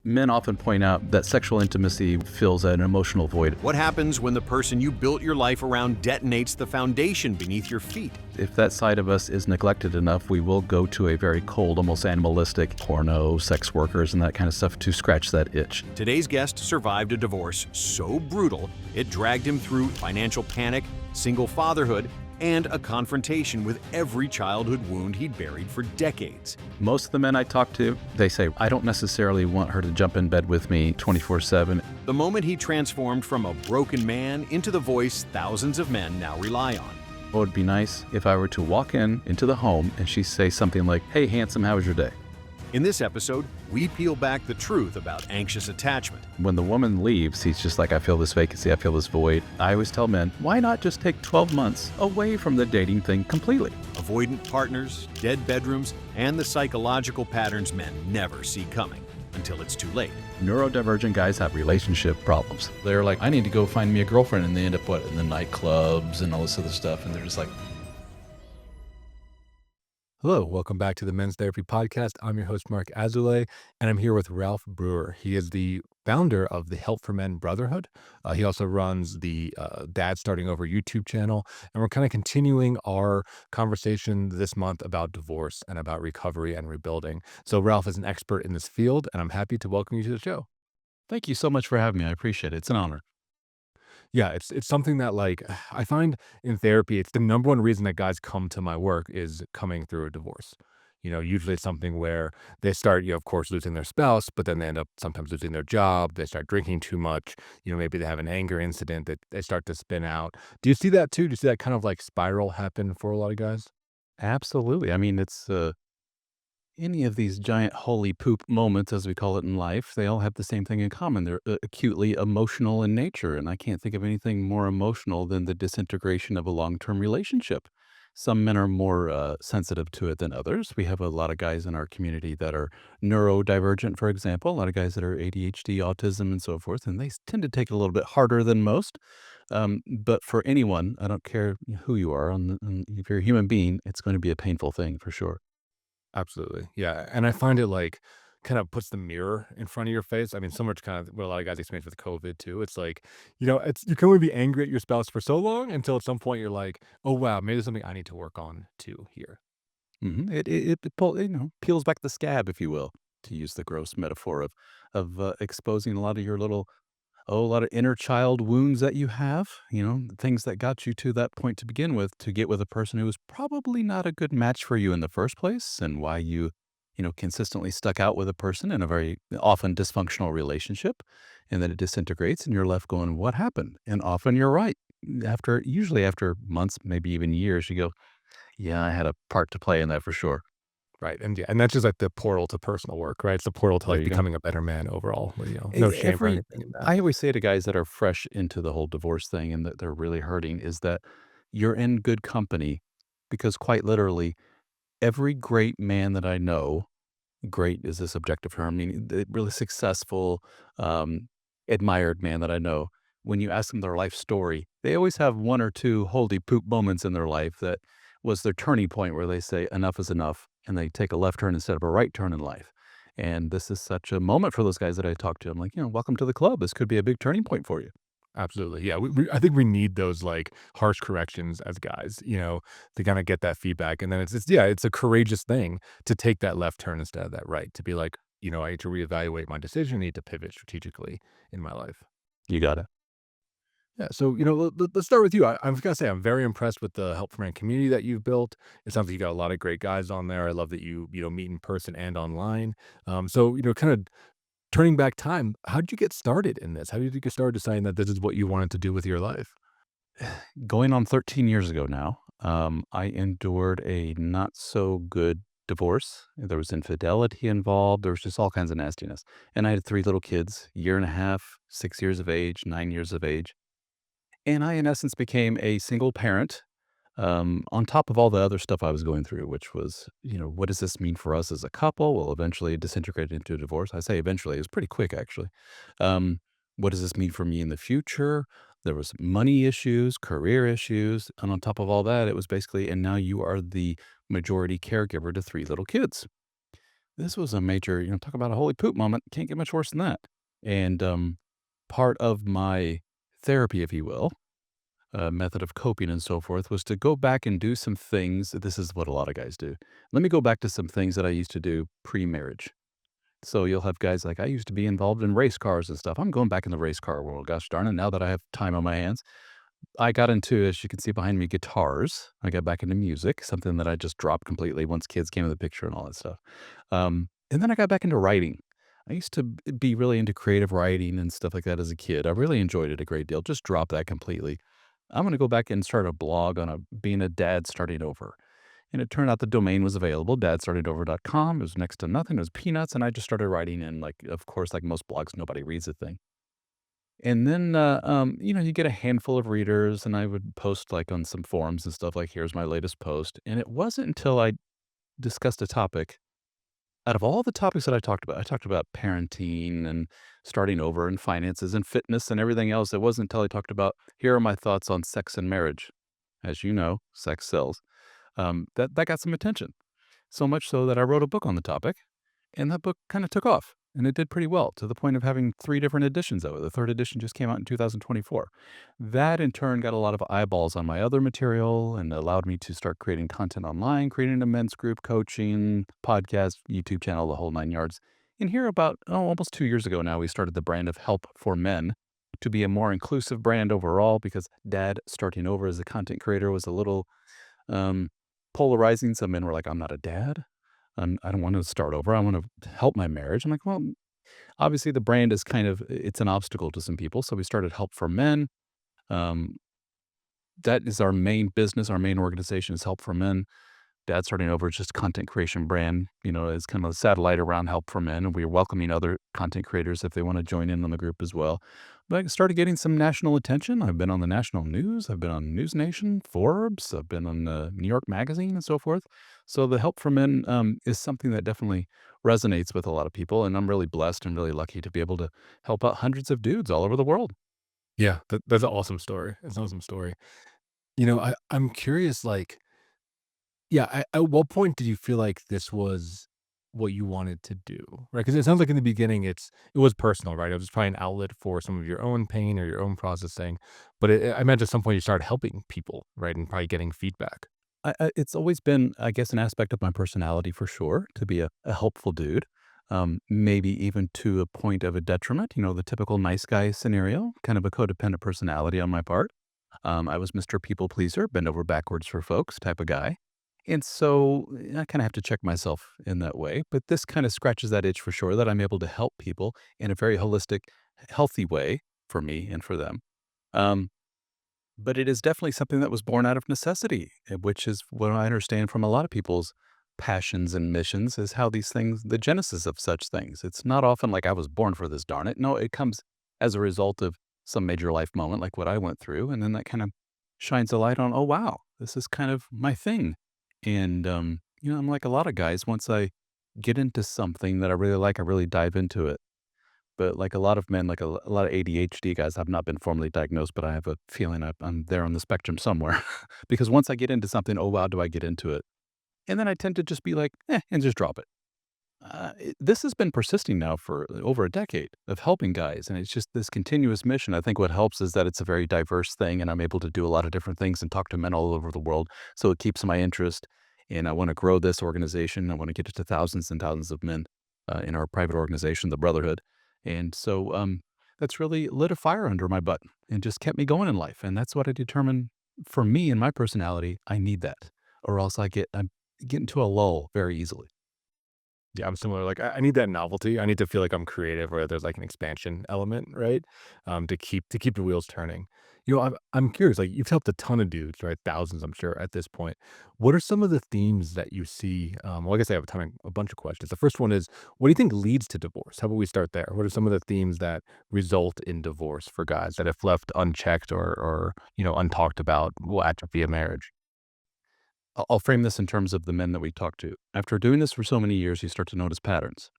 Men often point out that sexual intimacy fills an emotional void. What happens when the person you built your life around detonates the foundation beneath your feet? If that side of us is neglected enough, we will go to a very cold, almost animalistic porno, sex workers, and that kind of stuff to scratch that itch. Today's guest survived a divorce so brutal, it dragged him through financial panic, single fatherhood, and a confrontation with every childhood wound he'd buried for decades. Most of the men I talk to, they say, I don't necessarily want her to jump in bed with me 24/7. The moment he transformed from a broken man into the voice thousands of men now rely on. It would be nice if I were to walk into the home and she say something like, hey, handsome, how was your day? In this episode, we peel back the truth about anxious attachment. When the woman leaves, he's just like, I feel this vacancy, I feel this void. I always tell men, why not just take 12 months away from the dating thing completely? Avoidant partners, dead bedrooms, and the psychological patterns men never see coming until it's too late. Neurodivergent guys have relationship problems. They're like, I need to go find me a girlfriend, and they end up, in the nightclubs and all this other stuff, and they're just like... Hello, welcome back to the Men's Therapy Podcast. I'm your host, Marc Azoulay, and I'm here with Ralph Brewer. He is the founder of the Men Brotherhood. He also runs the Dad Starting Over YouTube channel, and we're kind of continuing our conversation this month about divorce and about recovery and rebuilding. So Ralph is an expert in this field, and I'm happy to welcome you to the show. Thank you so much for having me. I appreciate it. It's an honor. Yeah, it's something that I find in therapy, it's the number one reason that guys come to my work is coming through a divorce. Usually it's something where they start, of course, losing their spouse, but then they end up sometimes losing their job. They start drinking too much. Maybe they have an anger incident that they start to spin out. Do you see that too? Do you see that kind of spiral happen for a lot of guys? Absolutely. I mean, it's any of these giant holy poop moments, as we call it in life, they all have the same thing in common. They're acutely emotional in nature, and I can't think of anything more emotional than the disintegration of a long-term relationship. Some men are more sensitive to it than others. We have a lot of guys in our community that are neurodivergent, for example, a lot of guys that are ADHD, autism, and so forth, and they tend to take it a little bit harder than most. But for anyone, I don't care who you are, if you're a human being, it's going to be a painful thing for sure. Absolutely. Yeah. And I find it kind of puts the mirror in front of your face. I mean, so much kind of what a lot of guys experience with COVID too. It's you can only be angry at your spouse for so long until at some point you're like, oh, wow, maybe there's something I need to work on too here. Peels back the scab, if you will, to use the gross metaphor of exposing a lot of your a lot of inner child wounds that you have, things that got you to that point to begin with, to get with a person who was probably not a good match for you in the first place, and why you consistently stuck out with a person in a very often dysfunctional relationship, and then it disintegrates and you're left going, what happened? And often you're right. Usually after months, maybe even years, you go, yeah, I had a part to play in that for sure. Right. And that's just the portal to personal work, right? It's the portal to There you go. becoming a better man overall. No shame for anything in that. I always say to guys that are fresh into the whole divorce thing and that they're really hurting is that you're in good company, because quite literally every great man that I know, great is a subjective term, meaning the really successful, admired man that I know, when you ask them their life story, they always have one or two holy poop moments in their life that was their turning point where they say enough is enough, and they take a left turn instead of a right turn in life. And this is such a moment for those guys that I talk to. I'm like, welcome to the club. This could be a big turning point for you. Absolutely. Yeah. I think we need those harsh corrections as guys, to kind of get that feedback. And then it's a courageous thing to take that left turn instead of that right, to be like, I need to reevaluate my decision. I need to pivot strategically in my life. You got it. Yeah. So, let's start with you. I'm going to say I'm very impressed with the Help for Men community that you've built. It sounds like you got a lot of great guys on there. I love that you meet in person and online. So, kind of turning back time, how did you get started in this? How did you get started deciding that this is what you wanted to do with your life? Going on 13 years ago now, I endured a not so good divorce. There was infidelity involved. There was just all kinds of nastiness. And I had 3 little kids, year and a half, 6 years of age, 9 years of age. And I, in essence, became a single parent, on top of all the other stuff I was going through, which was, what does this mean for us as a couple? Well, eventually it disintegrated into a divorce. I say eventually, it was pretty quick, actually. What does this mean for me in the future? There was money issues, career issues, and on top of all that, it was basically, and now you are the majority caregiver to 3 little kids. this was a major, talk about a holy poop moment. Can't get much worse than that. And part of my therapy, if you will, method of coping and so forth, was to go back and do some things. This is what a lot of guys do. Let me go back to some things that I used to do pre-marriage. So you'll have guys like, I used to be involved in race cars and stuff. I'm going back in the race car world. Gosh darn it. Now that I have time on my hands, I got into, as you can see behind me, guitars. I got back into music, something that I just dropped completely once kids came in the picture and all that stuff. And then I got back into writing. I used to be really into creative writing and stuff like that as a kid. I really enjoyed it a great deal. Just dropped that completely. I'm going to go back and start a blog on being a dad starting over. And it turned out the domain was available, dadstartingover.com. It was next to nothing. It was peanuts. And I just started writing. And like, of course, like most blogs, nobody reads a thing. And then, you get a handful of readers, and I would post like on some forums and stuff like, here's my latest post. And it wasn't until I discussed a topic out of all the topics that I talked about parenting and starting over and finances and fitness and everything else. It wasn't until I talked about, here are my thoughts on sex and marriage. As you know, sex sells. That got some attention. So much so that I wrote a book on the topic, and that book kinda took off, and it did pretty well to the point of having 3 different editions of it. The 3rd edition just came out in 2024. That in turn got a lot of eyeballs on my other material and allowed me to start creating content online, creating a men's group, coaching, podcast, YouTube channel, the whole 9 yards. And here about, almost 2 years ago now, we started the brand of Help for Men to be a more inclusive brand overall because dad starting over as a content creator was a little, um, polarizing. Some men were like, "I'm not a dad. I don't want to start over. I want to help my marriage." I'm like, well, obviously the brand is it's an obstacle to some people. So we started Help for Men. Um, that is our main business. Our main organization is Help for Men. Dad starting over is just a content creation brand, is kind of a satellite around Help for Men. And we're welcoming other content creators if they want to join in on the group as well. But I started getting some national attention. I've been on the national news. I've been on News Nation, Forbes. I've been on New York Magazine and so forth. So the Help for Men is something that definitely resonates with a lot of people. And I'm really blessed and really lucky to be able to help out hundreds of dudes all over the world. Yeah, that's an awesome story. It's an awesome story. I'm curious, like, yeah, at what point did you feel like this was what you wanted to do? Right? Because it sounds like in the beginning it was personal, right? It was probably an outlet for some of your own pain or your own processing. But I imagine at some point you started helping people, right? And probably getting feedback. It's always been, I guess, an aspect of my personality for sure to be a helpful dude. Maybe even to a point of a detriment, the typical nice guy scenario, kind of a codependent personality on my part. I was Mr. People Pleaser, bend over backwards for folks type of guy. And so I kind of have to check myself in that way. But this kind of scratches that itch for sure that I'm able to help people in a very holistic, healthy way for me and for them. Um, but it is definitely something that was born out of necessity, which is what I understand from a lot of people's passions and missions is how these things, the genesis of such things. It's not often like I was born for this, darn it. No, it comes as a result of some major life moment like what I went through. And then that kind of shines a light on, oh, wow, this is kind of my thing. And, I'm like a lot of guys, once I get into something that I really like, I really dive into it. But like a lot of men, like a lot of ADHD guys, have not been formally diagnosed, but I have a feeling I'm there on the spectrum somewhere. Because once I get into something, oh, wow, do I get into it? And then I tend to just be like, and just drop it. This has been persisting now for over a decade of helping guys, and it's just this continuous mission. I think what helps is that it's a very diverse thing, and I'm able to do a lot of different things and talk to men all over the world. So it keeps my interest, and I want to grow this organization. I want to get it to thousands and thousands of men in our private organization, the Brotherhood. And so that's really lit a fire under my butt and just kept me going in life. And that's what I determined for me and my personality. I need that, or else I'm get into a lull very easily. Yeah, I'm similar. Like, I need that novelty. I need to feel like I'm creative, where there's like an expansion element, right? To keep the wheels turning. I'm curious. Like, you've helped a ton of dudes, right? Thousands, I'm sure, at this point. What are some of the themes that you see? Well, I guess I have a bunch of questions. The first one is, what do you think leads to divorce? How about we start there? What are some of the themes that result in divorce for guys that if left unchecked or untalked about will atrophy a marriage? I'll frame this in terms of the men that we talk to. After doing this for so many years, you start to notice patterns.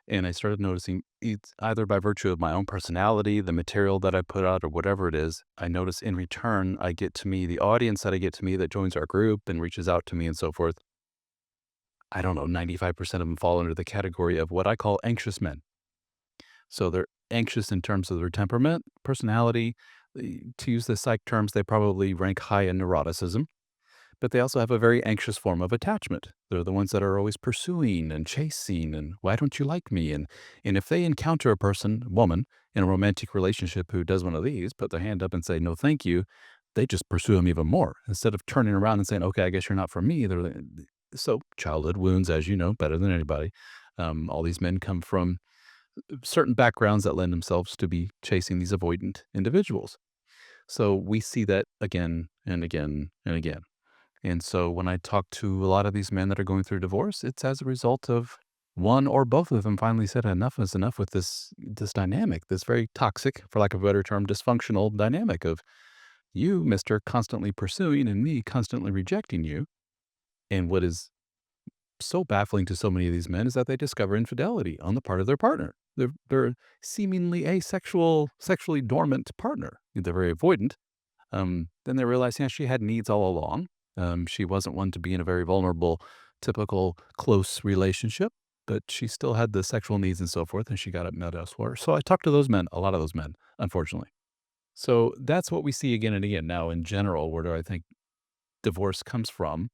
And I started noticing it's either by virtue of my own personality, the material that I put out, or whatever it is. I notice in return, I get to me, the audience that I get to me that joins our group and reaches out to me and so forth. I don't know, 95% of them fall under the category of what I call anxious men. So they're anxious in terms of their temperament, personality. To use the psych terms, they probably rank high in neuroticism, but they also have a very anxious form of attachment. They're the ones that are always pursuing and chasing and why don't you like me? And if they encounter a person, woman, in a romantic relationship who does one of these, put their hand up and say no thank you, they just pursue them even more instead of turning around and saying, okay, I guess you're not for me. So childhood wounds, as you know, better than anybody. All these men come from certain backgrounds that lend themselves to be chasing these avoidant individuals. So we see that again and again and again. And so when I talk to a lot of these men that are going through divorce, it's as a result of one or both of them finally said enough is enough with this dynamic, this very toxic, for lack of a better term, dysfunctional dynamic of you, Mister, constantly pursuing and me constantly rejecting you. And what is so baffling to so many of these men is that they discover infidelity on the part of their partner. They're seemingly asexual, sexually dormant partner. They're very avoidant. Then they realize, yeah, she had needs all along. She wasn't one to be in a very vulnerable, typical close relationship, but she still had the sexual needs and so forth, and she got it met elsewhere. So I talked to those men, a lot of those men, unfortunately. So that's what we see again and again. Now, in general, where do I think divorce comes from?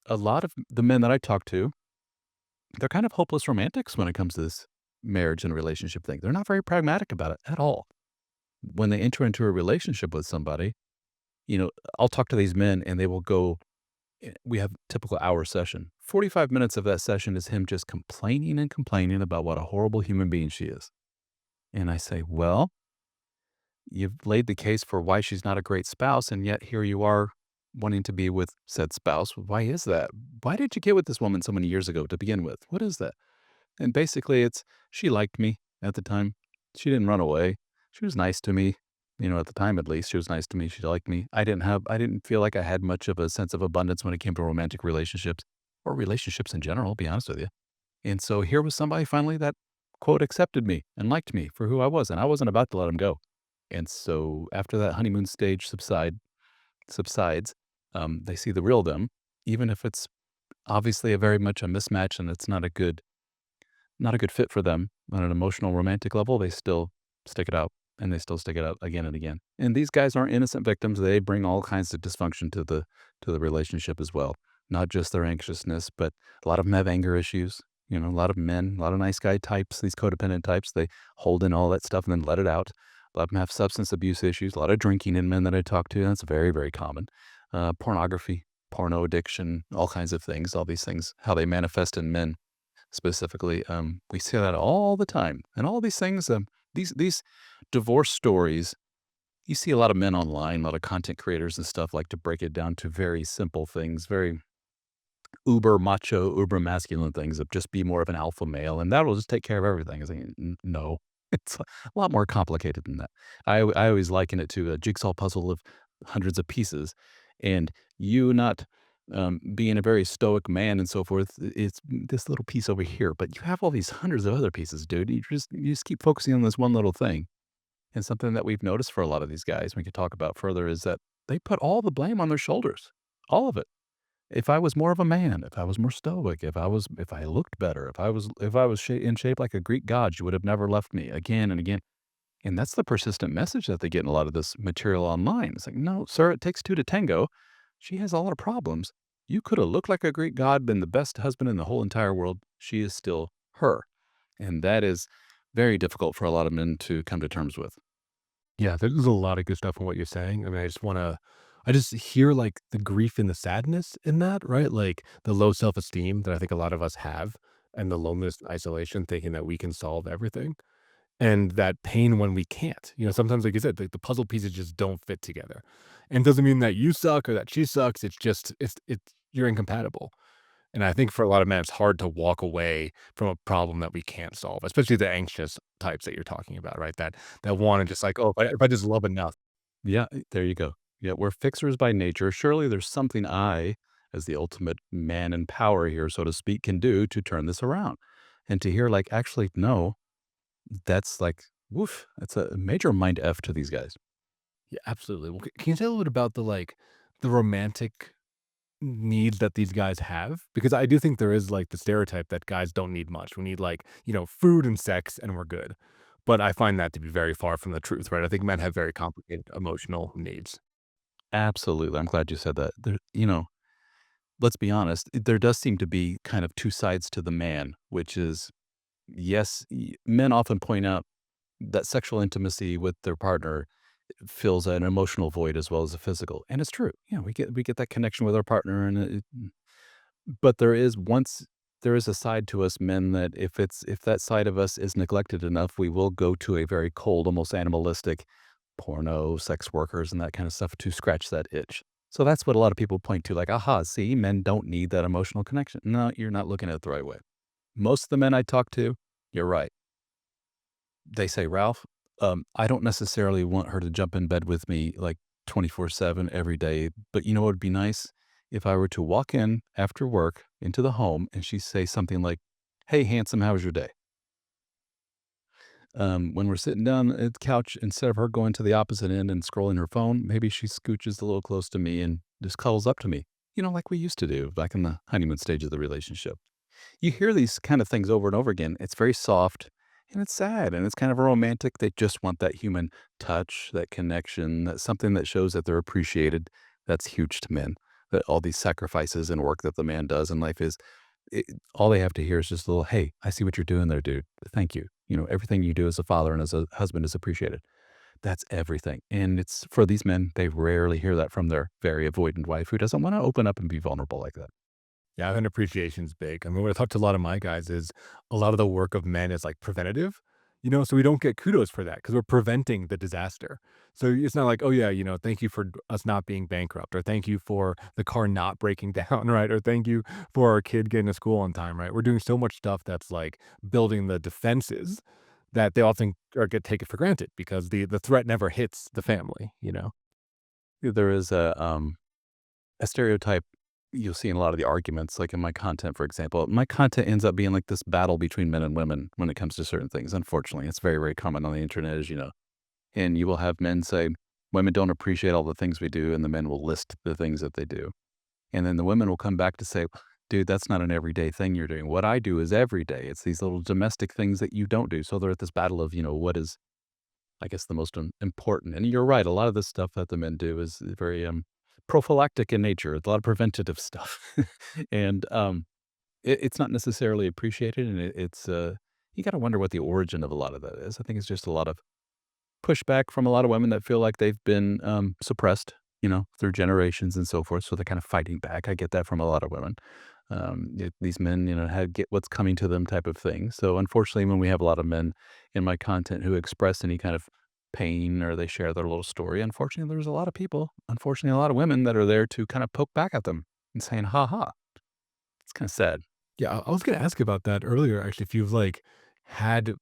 A lot of the men that I talk to, they're kind of hopeless romantics when it comes to this marriage and relationship thing. They're not very pragmatic about it at all. When they enter into a relationship with somebody, you know, I'll talk to these men and they will go, we have typical hour session. 45 minutes of that session is him just complaining and complaining about what a horrible human being she is. And I say, well, you've laid the case for why she's not a great spouse, and yet here you are wanting to be with said spouse. Why is that? Why did you get with this woman so many years ago to begin with? What is that? And basically, it's she liked me at the time. She didn't run away. She was nice to me. You know, at the time at least, she was nice to me. She liked me. I didn't feel like I had much of a sense of abundance when it came to romantic relationships or relationships in general, be honest with you. And so here was somebody finally that, quote, accepted me and liked me for who I was. And I wasn't about to let him go. And so after that honeymoon stage subsides, they see the real them, even if it's obviously a very much a mismatch and it's not a good fit for them on an emotional romantic level, they still stick it out and they still stick it out again and again. And these guys aren't innocent victims. They bring all kinds of dysfunction to the relationship as well. Not just their anxiousness, but a lot of them have anger issues. You know, a lot of men, a lot of nice guy types, these codependent types, they hold in all that stuff and then let it out. A lot of them have substance abuse issues, a lot of drinking in men that I talk to. That's very, very common. Pornography, porno addiction, all kinds of things, all these things, how they manifest in men specifically. We see that all the time, and all these things, these divorce stories. You see a lot of men online, a lot of content creators and stuff like to break it down to very simple things, very uber macho, uber masculine things of just be more of an alpha male, and that will just take care of everything. I think, no, it's a lot more complicated than that. I always liken it to a jigsaw puzzle of hundreds of pieces, and you not being a very stoic man and so forth. It's this little piece over here, but you have all these hundreds of other pieces, dude. You just keep focusing on this one little thing. And something that we've noticed for a lot of these guys, we could talk about further, is that they put all the blame on their shoulders, all of it. If I was more of a man, if I was more stoic, if I looked better, if I was in shape like a Greek god, you would have never left me again and again. And that's the persistent message that they get in a lot of this material online. It's like, no, sir, it takes two to tango. She has a lot of problems. You could have looked like a Greek god, been the best husband in the whole entire world. She is still her. And that is very difficult for a lot of men to come to terms with. Yeah, there's a lot of good stuff in what you're saying. I mean, I just hear like the grief and the sadness in that, right? Like the low self-esteem that I think a lot of us have and the loneliness and isolation thinking that we can solve everything. And that pain when we can't. You know, sometimes, like you said, the puzzle pieces just don't fit together. And it doesn't mean that you suck or that she sucks. It's just it's you're incompatible. And I think for a lot of men, it's hard to walk away from a problem that we can't solve, especially the anxious types that you're talking about, right? That want to just like, oh, if I just love enough. Yeah, there you go. Yeah, we're fixers by nature. Surely there's something I, as the ultimate man in power here, so to speak, can do to turn this around. And to hear, like, actually, no, that's like, woof, that's a major mind F to these guys. Yeah, absolutely. Well, can you tell a little bit about the romantic? needs that these guys have? Because I do think there is, like, the stereotype that guys don't need much. We need, like, food and sex, and we're good. But I find that to be very far from the truth, right? I think men have very complicated emotional needs. Absolutely. I'm glad you said that. Let's be honest, there does seem to be kind of 2 sides to the man, which is, yes, men often point out that sexual intimacy with their partner fills an emotional void as well as a physical, and it's true. Yeah, we get that connection with our partner, and but there is a side to us men that if that side of us is neglected enough, we will go to a very cold, almost animalistic porno, sex workers, and that kind of stuff to scratch that itch. So that's what a lot of people point to, like, aha, see, men don't need that emotional connection. No, you're not looking at it the right way. Most of the men I talk to, you're right. They say, Ralph, I don't necessarily want her to jump in bed with me like 24/7 every day. But you know what would be nice? If I were to walk in after work into the home and she say something like, "Hey, handsome, how was your day?" When we're sitting down at the couch, instead of her going to the opposite end and scrolling her phone, maybe she scooches a little close to me and just cuddles up to me, like we used to do back in the honeymoon stage of the relationship. You hear these kind of things over and over again. It's very soft and it's sad and it's kind of romantic. They just want that human touch, that connection, that something that shows that they're appreciated. That's huge to men. That all these sacrifices and work that the man does in life is it, all they have to hear is just a little, "Hey, I see what you're doing there, dude. Thank you. Everything you do as a father and as a husband is appreciated." That's everything. And it's for these men, they rarely hear that from their very avoidant wife who doesn't want to open up and be vulnerable like that. Yeah, and appreciation's big. I mean, what I talk to a lot of my guys is a lot of the work of men is like preventative, so we don't get kudos for that because we're preventing the disaster. So it's not like, oh, yeah, thank you for us not being bankrupt, or thank you for the car not breaking down, right? Or thank you for our kid getting to school on time, right? We're doing so much stuff that's like building the defenses that they often or get taken for granted because the threat never hits the family. There is a stereotype you'll see in a lot of the arguments, like in my content, for example. My content ends up being like this battle between men and women when it comes to certain things. Unfortunately, it's very, very common on the internet, as you know. And you will have men say, women don't appreciate all the things we do, and the men will list the things that they do. And then the women will come back to say, dude, that's not an everyday thing you're doing. What I do is every day. It's these little domestic things that you don't do. So they're at this battle of, what is, I guess, the most important. And you're right. A lot of the stuff that the men do is very prophylactic in nature. It's a lot of preventative stuff. And it's not necessarily appreciated. And you got to wonder what the origin of a lot of that is. I think it's just a lot of pushback from a lot of women that feel like they've been suppressed, through generations and so forth. So they're kind of fighting back. I get that from a lot of women. These men, had get what's coming to them type of thing. So unfortunately, when we have a lot of men in my content who express any kind of pain or they share their little story, unfortunately, there's a lot of people, unfortunately, a lot of women that are there to kind of poke back at them and saying, ha ha. It's kind of sad. Yeah, I was gonna ask about that earlier, actually, if you've, like, had,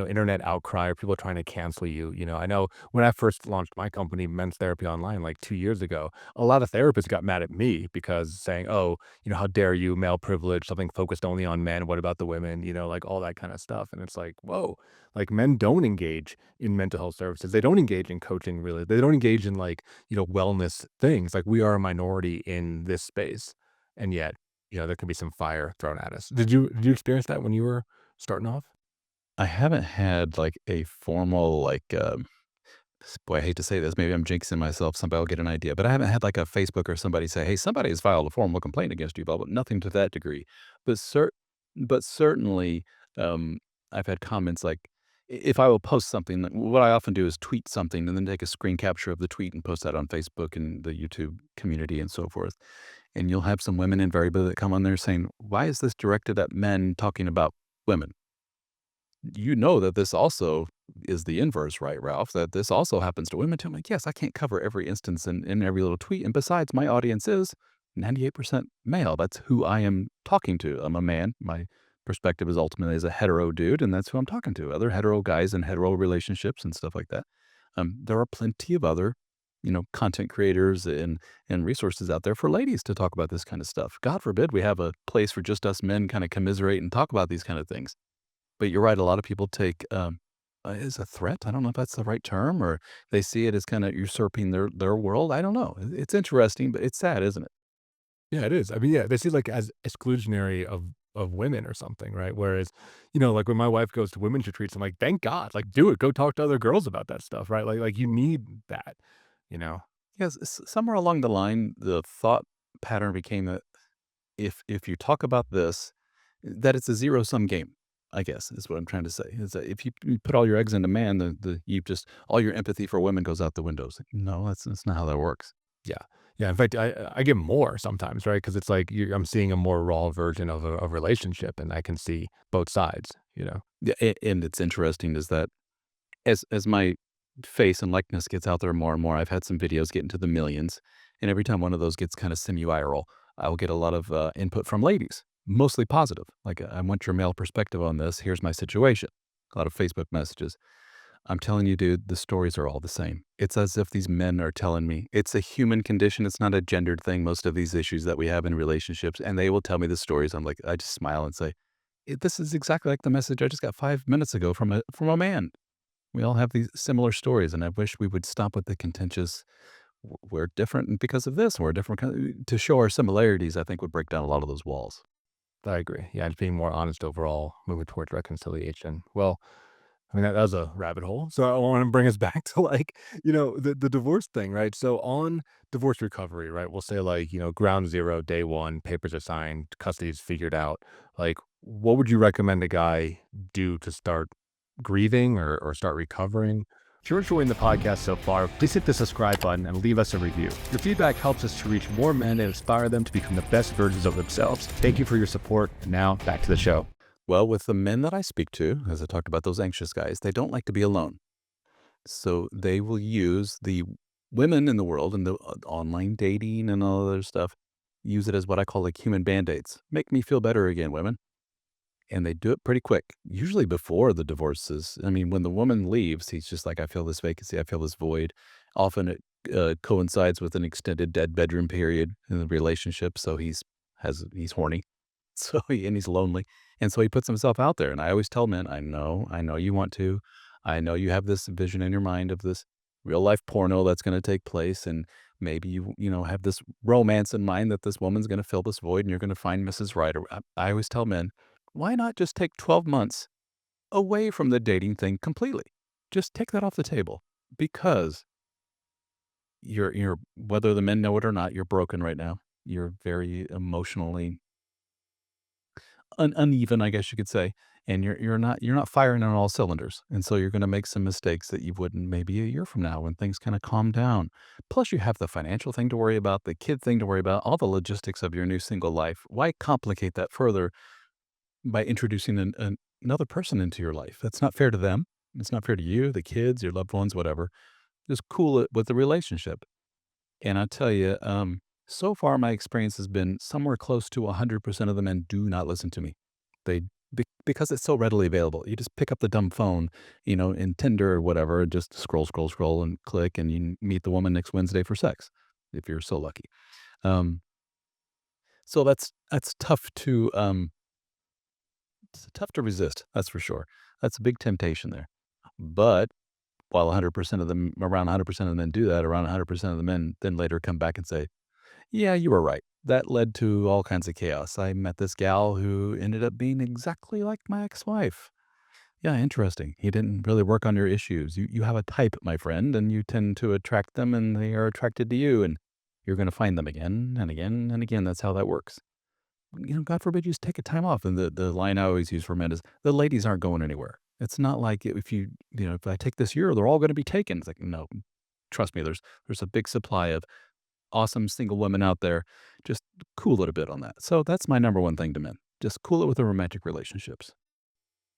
internet outcry or people trying to cancel you, I know when I first launched my company, Men's Therapy Online, like, 2 years ago, a lot of therapists got mad at me because saying, "Oh, how dare you, male privilege, something focused only on men, what about the women?" Like, all that kinda stuff, and it's like, "Whoa." Like, men don't engage in mental health services, they don't engage in coaching, really, they don't engage in, like, wellness things, like, we are a minority in this space, and yet there can be some fire thrown at us. Did you experience that when you were starting off? I haven't had like a formal, like, boy, I hate to say this. Maybe I'm jinxing myself. Somebody will get an idea, but I haven't had like a Facebook or somebody say, "Hey, somebody has filed a formal complaint against you," blah, blah, nothing to that degree. But but certainly, um, I've had comments like, if I will post something, like, what I often do is tweet something and then take a screen capture of the tweet and post that on Facebook and the YouTube community and so forth. And you'll have some women invariably that come on there saying, "Why is this directed at men talking about women?" You know that this also is the inverse, right, Ralph? That this also happens to women too. I'm like, yes, I can't cover every instance in every little tweet. And besides, my audience is 98% male. That's who I am talking to. I'm a man. My perspective is ultimately as a hetero dude, and that's who I'm talking to. Other hetero guys in hetero relationships and stuff like that. There are plenty of other, content creators and resources out there for ladies to talk about this kind of stuff. God forbid we have a place for just us men kind of commiserate and talk about these kind of things. But you're right, a lot of people take, as a threat. I don't know if that's the right term, or they see it as kinda usurping their world. I don't know. It's interesting, but it's sad, isn't it? Yeah, it is. I mean, yeah, they see, like, as exclusionary of women or something, right? Whereas, like, when my wife goes to women's retreats, I'm like, "Thank God, like, do it, go talk to other girls about that stuff," right? Like, you need that, you know? Yes, somewhere along the line, the thought pattern became that if you talk about this, that it's a zero sum game. I guess is what I'm trying to say. Is that if you put all your eggs into man, the you just all your empathy for women goes out the window. It's like, no, that's not how that works. Yeah. Yeah, in fact, I get more sometimes, right? Because it's like I'm seeing a more raw version of a relationship, and I can see both sides, you know? Yeah, and it's interesting is that as my face and likeness gets out there more and more, I've had some videos get into the millions, and every time one of those gets kind of semi-viral, I will get a lot of input from ladies, mostly positive. Like, I want your male perspective on this. Here's my situation. A lot of Facebook messages. I'm telling you, dude, the stories are all the same. It's as if these men are telling me it's a human condition. It's not a gendered thing. Most of these issues that we have in relationships, and they will tell me the stories. I'm like, I just smile and say, This is exactly like the message I just got 5 minutes ago from a man." We all have these similar stories, and I wish we would stop with the contentious, We're different because of this, we're different." To show our similarities, I think would break down a lot of those walls. I agree. Yeah, and being more honest overall, moving towards reconciliation. Well, I mean, that was a rabbit hole. So I want to bring us back to like, the divorce thing, right? So on divorce recovery, right? We'll say like, ground zero, day one, papers are signed, custody's figured out. Like, what would you recommend a guy do to start grieving or start recovering? If you're enjoying the podcast so far, please hit the subscribe button and leave us a review. Your feedback helps us to reach more men and inspire them to become the best versions of themselves. Thank you for your support. And now back to the show. Well, with the men that I speak to, as I talked about those anxious guys, they don't like to be alone. So they will use the women in the world and the online dating and all other stuff, use it as what I call like human band-aids. Make me feel better again, women. And they do it pretty quick, usually before the divorces. I mean, when the woman leaves, he's just like, I feel this vacancy, I feel this void. Often it coincides with an extended dead bedroom period in the relationship. So he's horny. And he's lonely. And so he puts himself out there. And I always tell men, I know you want to. I know you have this vision in your mind of this real life porno that's going to take place. And maybe you have this romance in mind that this woman's going to fill this void and you're going to find Mrs. Right. Or I always tell men, why not just take 12 months away from the dating thing completely? Just take that off the table because you're whether the men know it or not, you're broken right now. You're very emotionally uneven, I guess you could say, and you're not firing on all cylinders, and so you're gonna make some mistakes that you wouldn't maybe a year from now when things kinda calm down. Plus, you have the financial thing to worry about, the kid thing to worry about, all the logistics of your new single life. Why complicate that further by introducing another person into your life? That's not fair to them. It's not fair to you, the kids, your loved ones, whatever. Just cool it with the relationship. And I tell you, so far my experience has been somewhere close to 100% of the men do not listen to me. They because it's so readily available. You just pick up the dumb phone, in Tinder or whatever, and just scroll, scroll, scroll, and click, and you meet the woman next Wednesday for sex, if you're so lucky. Um, so that's tough to resist. That's for sure. That's a big temptation there. But while 100% of them, around 100% of the men do that, around 100% of the men then later come back and say, yeah, you were right. That led to all kinds of chaos. I met this gal who ended up being exactly like my ex-wife. Yeah, interesting. He didn't really work on your issues. You have a type, my friend, and you tend to attract them and they are attracted to you and you're going to find them again and again and again. That's how that works. God forbid you just take a time off. And the line I always use for men is the ladies aren't going anywhere. It's not like if I take this year, they're all going to be taken. It's like, no, trust me, there's a big supply of awesome single women out there. Just cool it a bit on that. So that's my number one thing to men. Just cool it with the romantic relationships.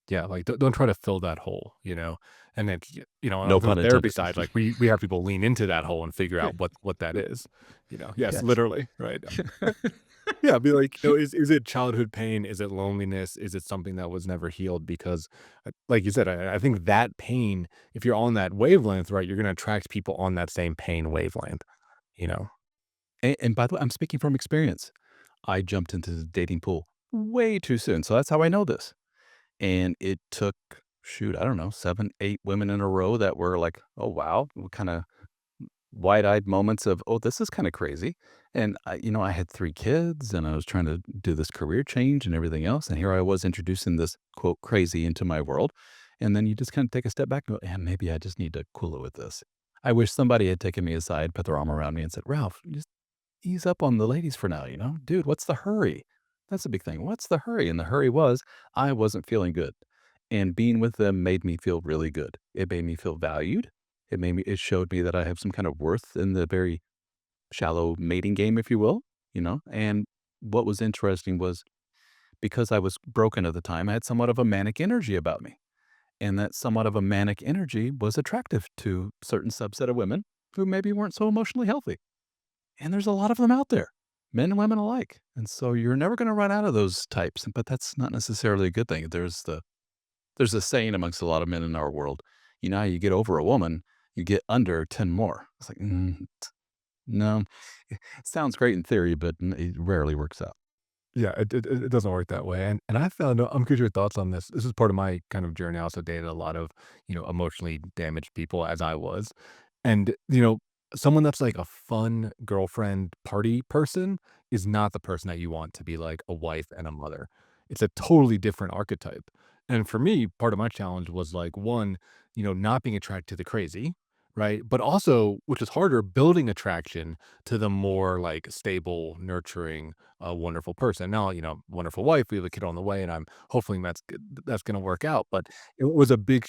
Yeah, like, don't try to fill that hole, you know? And then, on No the pun therapy intended. side, like, we have people lean into that hole and figure out what that is, you know? Yes, Yes. literally, right? Yeah, be like, is it childhood pain? Is it loneliness? Is it something that was never healed? Because, like you said, I think that pain, if you're on that wavelength, right, you're gonna attract people on that same pain wavelength, you know? And by the way, I'm speaking from experience. I jumped into the dating pool way too soon. So that's how I know this. And it took, shoot, I don't know, 7, 8 women in a row that were like, oh, wow, what kind of wide-eyed moments of, "Oh, this is kinda crazy." And I had 3 kids, and I was trying to do this career change and everything else, and here I was introducing this, quote, "crazy" into my world, and then you just kinda take a step back and go, "Yeah, maybe I just need to cool it with this." I wish somebody had taken me aside, put their arm around me and said, "Ralph, just ease up on the ladies for now, you know? Dude, what's the hurry?" That's a big thing. What's the hurry? And the hurry was I wasn't feeling good. And being with them made me feel really good. It made me feel valued. It showed me that I have some kind of worth in the very shallow mating game, if you will, you know? And what was interesting was because I was broken at the time, I had somewhat of a manic energy about me. And that somewhat of a manic energy was attractive to certain subset of women who maybe weren't so emotionally healthy. And there's a lot of them out there, men and women alike. And so you're never going to run out of those types, but that's not necessarily a good thing. There's a saying amongst a lot of men in our world, you know, how you get over a woman, you get under 10 more. It's like, no, it sounds great in theory, but it rarely works out. Yeah, it doesn't work that way, and I found I'm curious your thoughts on this. This is part of my kind of journey. I also dated a lot of, emotionally damaged people as I was. And, someone that's like a fun girlfriend party person is not the person that you want to be like a wife and a mother. It's a totally different archetype. And for me, part of my challenge was like one, not being attracted to the crazy, right? But also, which is harder, building attraction to the more like stable, nurturing, wonderful person. Now, wonderful wife, we have a kid on the way, and I'm hopefully that's going to work out. But it was a big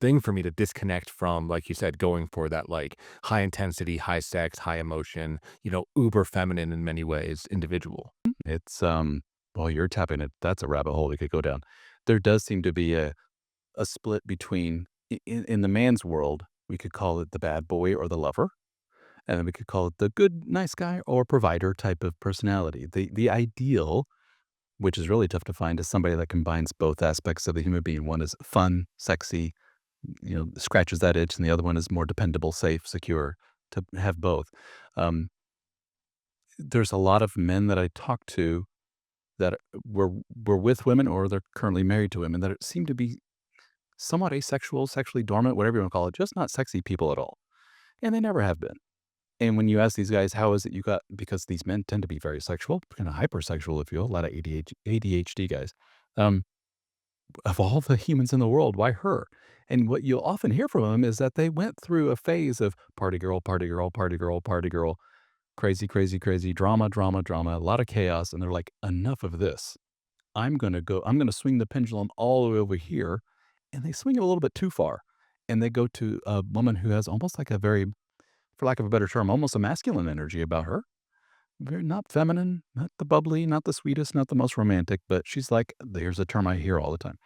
thing for me to disconnect from, like you said, going for that like high intensity, high sex, high emotion, uber feminine in many ways individual. It's, well, you're tapping it. That's a rabbit hole we could go down. There does seem to be a split between, in the man's world, we could call it the bad boy or the lover. And then we could call it the good, nice guy or provider type of personality. The ideal, which is really tough to find, is somebody that combines both aspects of the human being. One is fun, sexy, scratches that itch, and the other one is more dependable, safe, secure. To have both, there's a lot of men that I talk to that were with women or they're currently married to women that seem to be somewhat asexual, sexually dormant, whatever you want to call it, just not sexy people at all, and they never have been. And when you ask these guys, "How is it you got," because these men tend to be very sexual, kinda hypersexual, if you will, a lot of ADHD guys. Um, of all the humans in the world, why her? And what you'll often hear from them is that they went through a phase of party girl, party girl, party girl, party girl, crazy, crazy, crazy, drama, drama, drama, a lot of chaos, and they're like, "Enough of this. I'm gonna swing the pendulum all the way over here," and they swing it a little bit too far, and they go to a woman who has almost like a very, for lack of a better term, almost a masculine energy about her. Very not feminine, not the bubbly, not the sweetest, not the most romantic, but she's like, there's a term I hear all the time.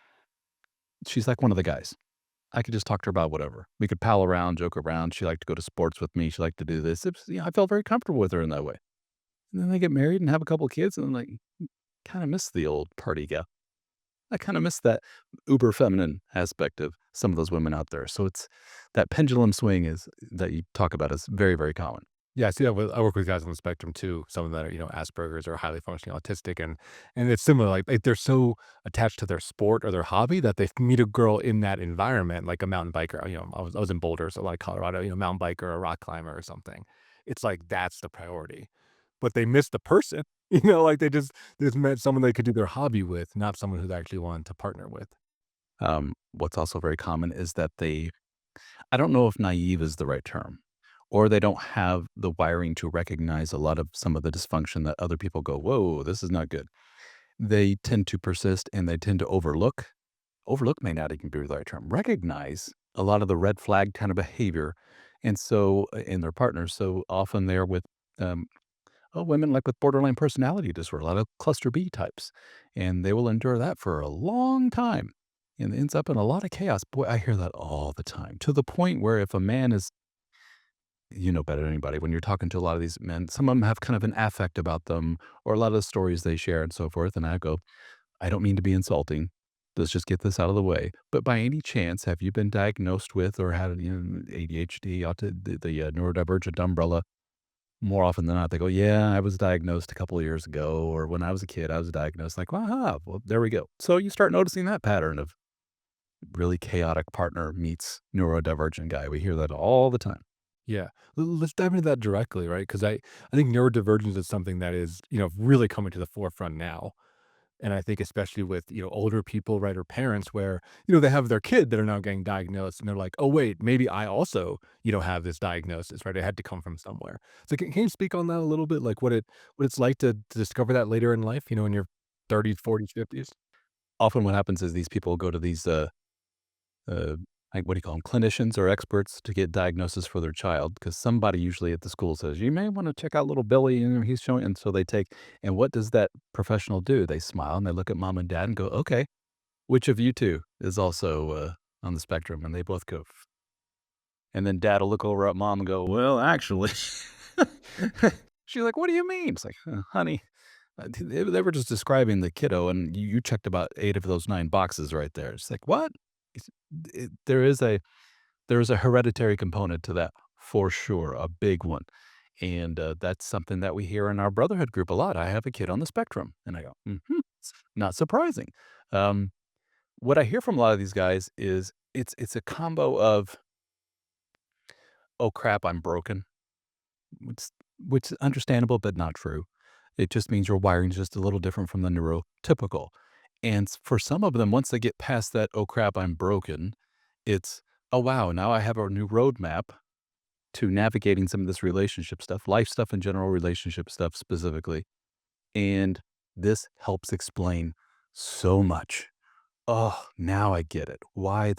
She's like one of the guys. I could just talk to her about whatever. We could pal around, joke around. She liked to go to sports with me. She liked to do this. I felt very comfortable with her in that way. And then they get married and have a couple of kids, and I'm like, kind of miss the old party gal. I kind of miss that uber feminine aspect of some of those women out there. So it's that pendulum swing is that you talk about is very, very common. Yeah, I see that I work with guys on the spectrum too, some of that are, Asperger's or highly functioning autistic, and it's similar, like, they're so attached to their sport or their hobby that they meet a girl in that environment, like a mountain biker, I was in Boulder, so, like, Colorado, mountain biker or a rock climber or something. It's like that's the priority, but they miss the person, like, they just met someone they could do their hobby with, not someone who they actually wanted to partner with. What's also very common is that I don't know if naive is the right term, or they don't have the wiring to recognize a lot of some of the dysfunction that other people go, whoa, this is not good. They tend to persist and they tend to overlook may not even be the right term, recognize a lot of the red flag kind of behavior. And so, in their partners, so often they're with um, women like with borderline personality disorder, a lot of cluster B types, and they will endure that for a long time and ends up in a lot of chaos. Boy, I hear that all the time to the point where if a man is, you know better than anybody, when you're talking to a lot of these men, some of them have kind of an affect about them or a lot of the stories they share and so forth. And I go, I don't mean to be insulting. Let's just get this out of the way. But by any chance, have you been diagnosed with or had ADHD, the neurodivergent umbrella? More often than not, they go, "Yeah, I was diagnosed a couple of years ago," or "When I was a kid, I was diagnosed." Like, "Aha, well, there we go." So you start noticing that pattern of really chaotic partner meets neurodivergent guy. We hear that all the time. Yeah. Let's dive into that directly, right? Because I think neurodivergence is something that is, really coming to the forefront now. And I think especially with, older people, right, or parents where, they have their kid that are now getting diagnosed and they're like, oh, wait, maybe I also, have this diagnosis, right? It had to come from somewhere. So can you speak on that a little bit? Like what it's like to discover that later in life, in your 30s, 40s, 50s? Often what happens is these people go to these, uh, like, what do you call them, clinicians or experts to get diagnosis for their child because somebody usually at the school says, "You may wanna check out little Billy, he's showing," and so they take and what does that professional do? They smile and they look at mom and dad and go, "Okay, which of you 2 is also, on the spectrum?" And they both go, and then dad will look over at mom and go, "Well, actually." She's like, "What do you mean?" It's like, honey, they were just describing the kiddo, and you checked about 8 of those 9 boxes right there." It's like, "What?" It's there is a hereditary component to that for sure, a big one, and, that's something that we hear in our brotherhood group a lot. "I have a kid on the spectrum," and I go, "Mhm, it's not surprising." Um, what I hear from a lot of these guys is it's a combo of, "Oh, crap, I'm broken," which which is understandable, but not true. It just means your wiring is just a little different from the neurotypical, and for some of them, once they get past that, "Oh, crap, I'm broken," it's, "Oh, wow, now I have a new roadmap to navigating some of this relationship stuff, life stuff in general, relationship stuff specifically, and this helps explain so much. Oh, now I get it. Why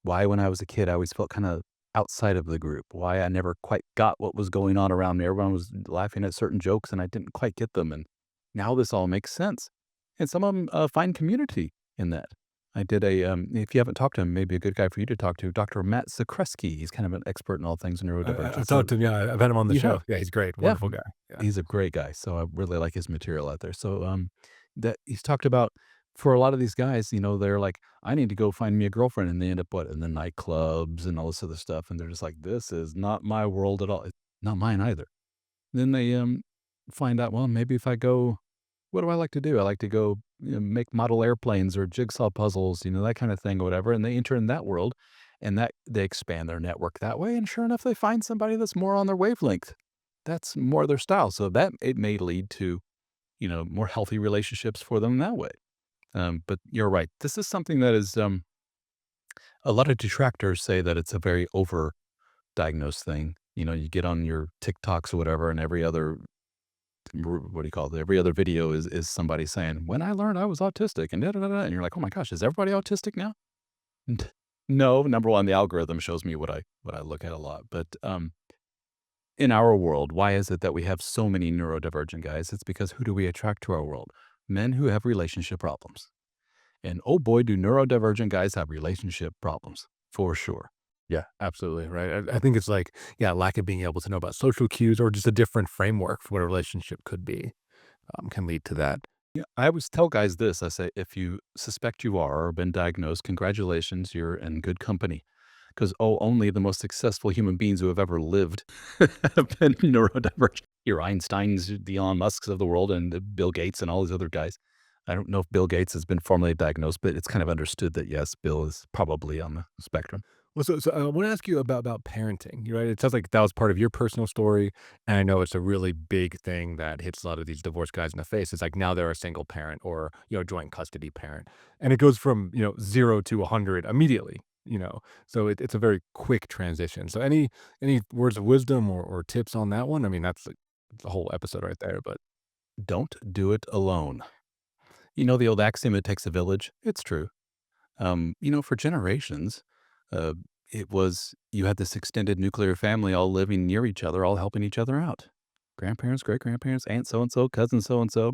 why when I was a kid, I always felt kinda outside of the group, why I never quite got what was going on around me. Everyone was laughing at certain jokes, and I didn't quite get them, and now this all makes sense. And some of 'em, find community in that. I did if you haven't talked to him, maybe a good guy for you to talk to, Dr. Matt Zakreski. He's kind of an expert in all things I've neurodivergence. talked to him. Yeah, I've had him on the You have? show. Yeah, he's great. Yeah. Wonderful guy. Yeah. He's a great guy, so I really like his material out there. So, that he's talked about for a lot of these guys, they're like, "I need to go find me a girlfriend," and they end up, what, in the nightclubs and all this other stuff, and they're just like, "This is not my world at all." It's not mine either. Then they, find out, well, maybe if I go what do I like to do? I like to go, make model airplanes or jigsaw puzzles, that kind of thing or whatever, and they enter in that world, and that they expand their network that way, and sure enough, they find somebody that's more on their wavelength. That's more their style, so that it may lead to, more healthy relationships for them that way. But you're right. This is something that is, a lot of detractors say that it's a very over-diagnosed thing. You get on your TikToks or whatever, and every other what do you call it? Every other video is somebody saying, "When I learned I was autistic," and da da da da, and you're like, "Oh my gosh, is everybody autistic now?" And no, number one, the algorithm shows me what I look at a lot. But in our world, why is it that we have so many neurodivergent guys? It's because who do we attract to our world? Men who have relationship problems. And oh boy, do neurodivergent guys have relationship problems for sure. Yeah, absolutely, right. I think it's like, yeah, lack of being able to know about social cues or just a different framework for what a relationship could be, can lead to that. Yeah, I always tell guys this. I say, if you suspect you are or been diagnosed, congratulations, you're in good company. Because, oh, only the most successful human beings who have ever lived have been neurodivergent. Your Einsteins, the Elon Musks of the world, and the Bill Gates and all these other guys. I don't know if Bill Gates has been formally diagnosed, but it's kind of understood that, yes, Bill is probably on the spectrum. Well, so I want to ask you about parenting. Right? It sounds like that was part of your personal story, and I know it's a really big thing that hits a lot of these divorced guys in the face. It's like now they're a single parent or joint custody parent, and it goes from 0 to 100 immediately. So it's a very quick transition. So any words of wisdom or tips on that one? I mean, that's like the whole episode right there. But Don't do it alone. You know the old axiom, it takes a village? It's true. For generations, uh, it was you had this extended nuclear family all living near each other, all helping each other out. Grandparents, great grandparents, aunt so and so, cousin so and so.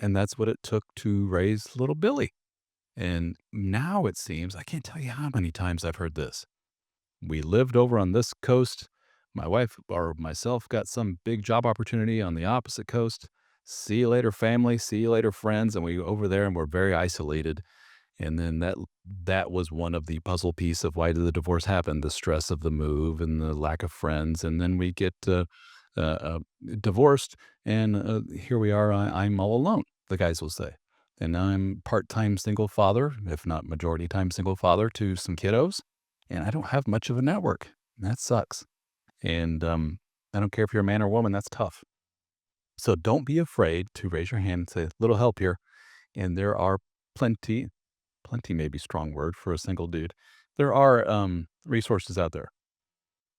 And that's what it took to raise little Billy. And now it seems, I can't tell you how many times I've heard this. We lived over on this coast. My wife or myself got some big job opportunity on the opposite coast. See you later, family. See you later, friends. And we go over there and we're very isolated. And then that was one of the puzzle piece of why did the divorce happen? The stress of the move and the lack of friends. And then we get uh, uh, divorced, and here we are. I'm all alone. The guys will say, and I'm part-time single father, if not majority time single father to some kiddos, and I don't have much of a network. That sucks. And I don't care if you're a man or woman, that's tough. So don't be afraid to raise your hand and say, little help here. And there are plenty, plenty may be a strong word for a single dude. There are resources out there.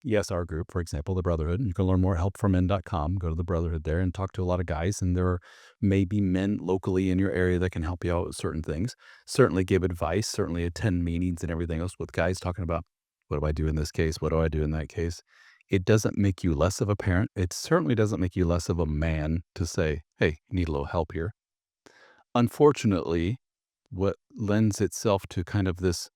Yes, our group, for example, the Brotherhood. You can learn more at helpformen.com. Go to the Brotherhood there and talk to a lot of guys. And there are maybe men locally in your area that can help you out with certain things. Certainly give advice, certainly attend meetings and everything else with guys talking about what do I do in this case? What do I do in that case? It doesn't make you less of a parent. It certainly doesn't make you less of a man to say, hey, you need a little help here. Unfortunately, what lends itself to kind of this,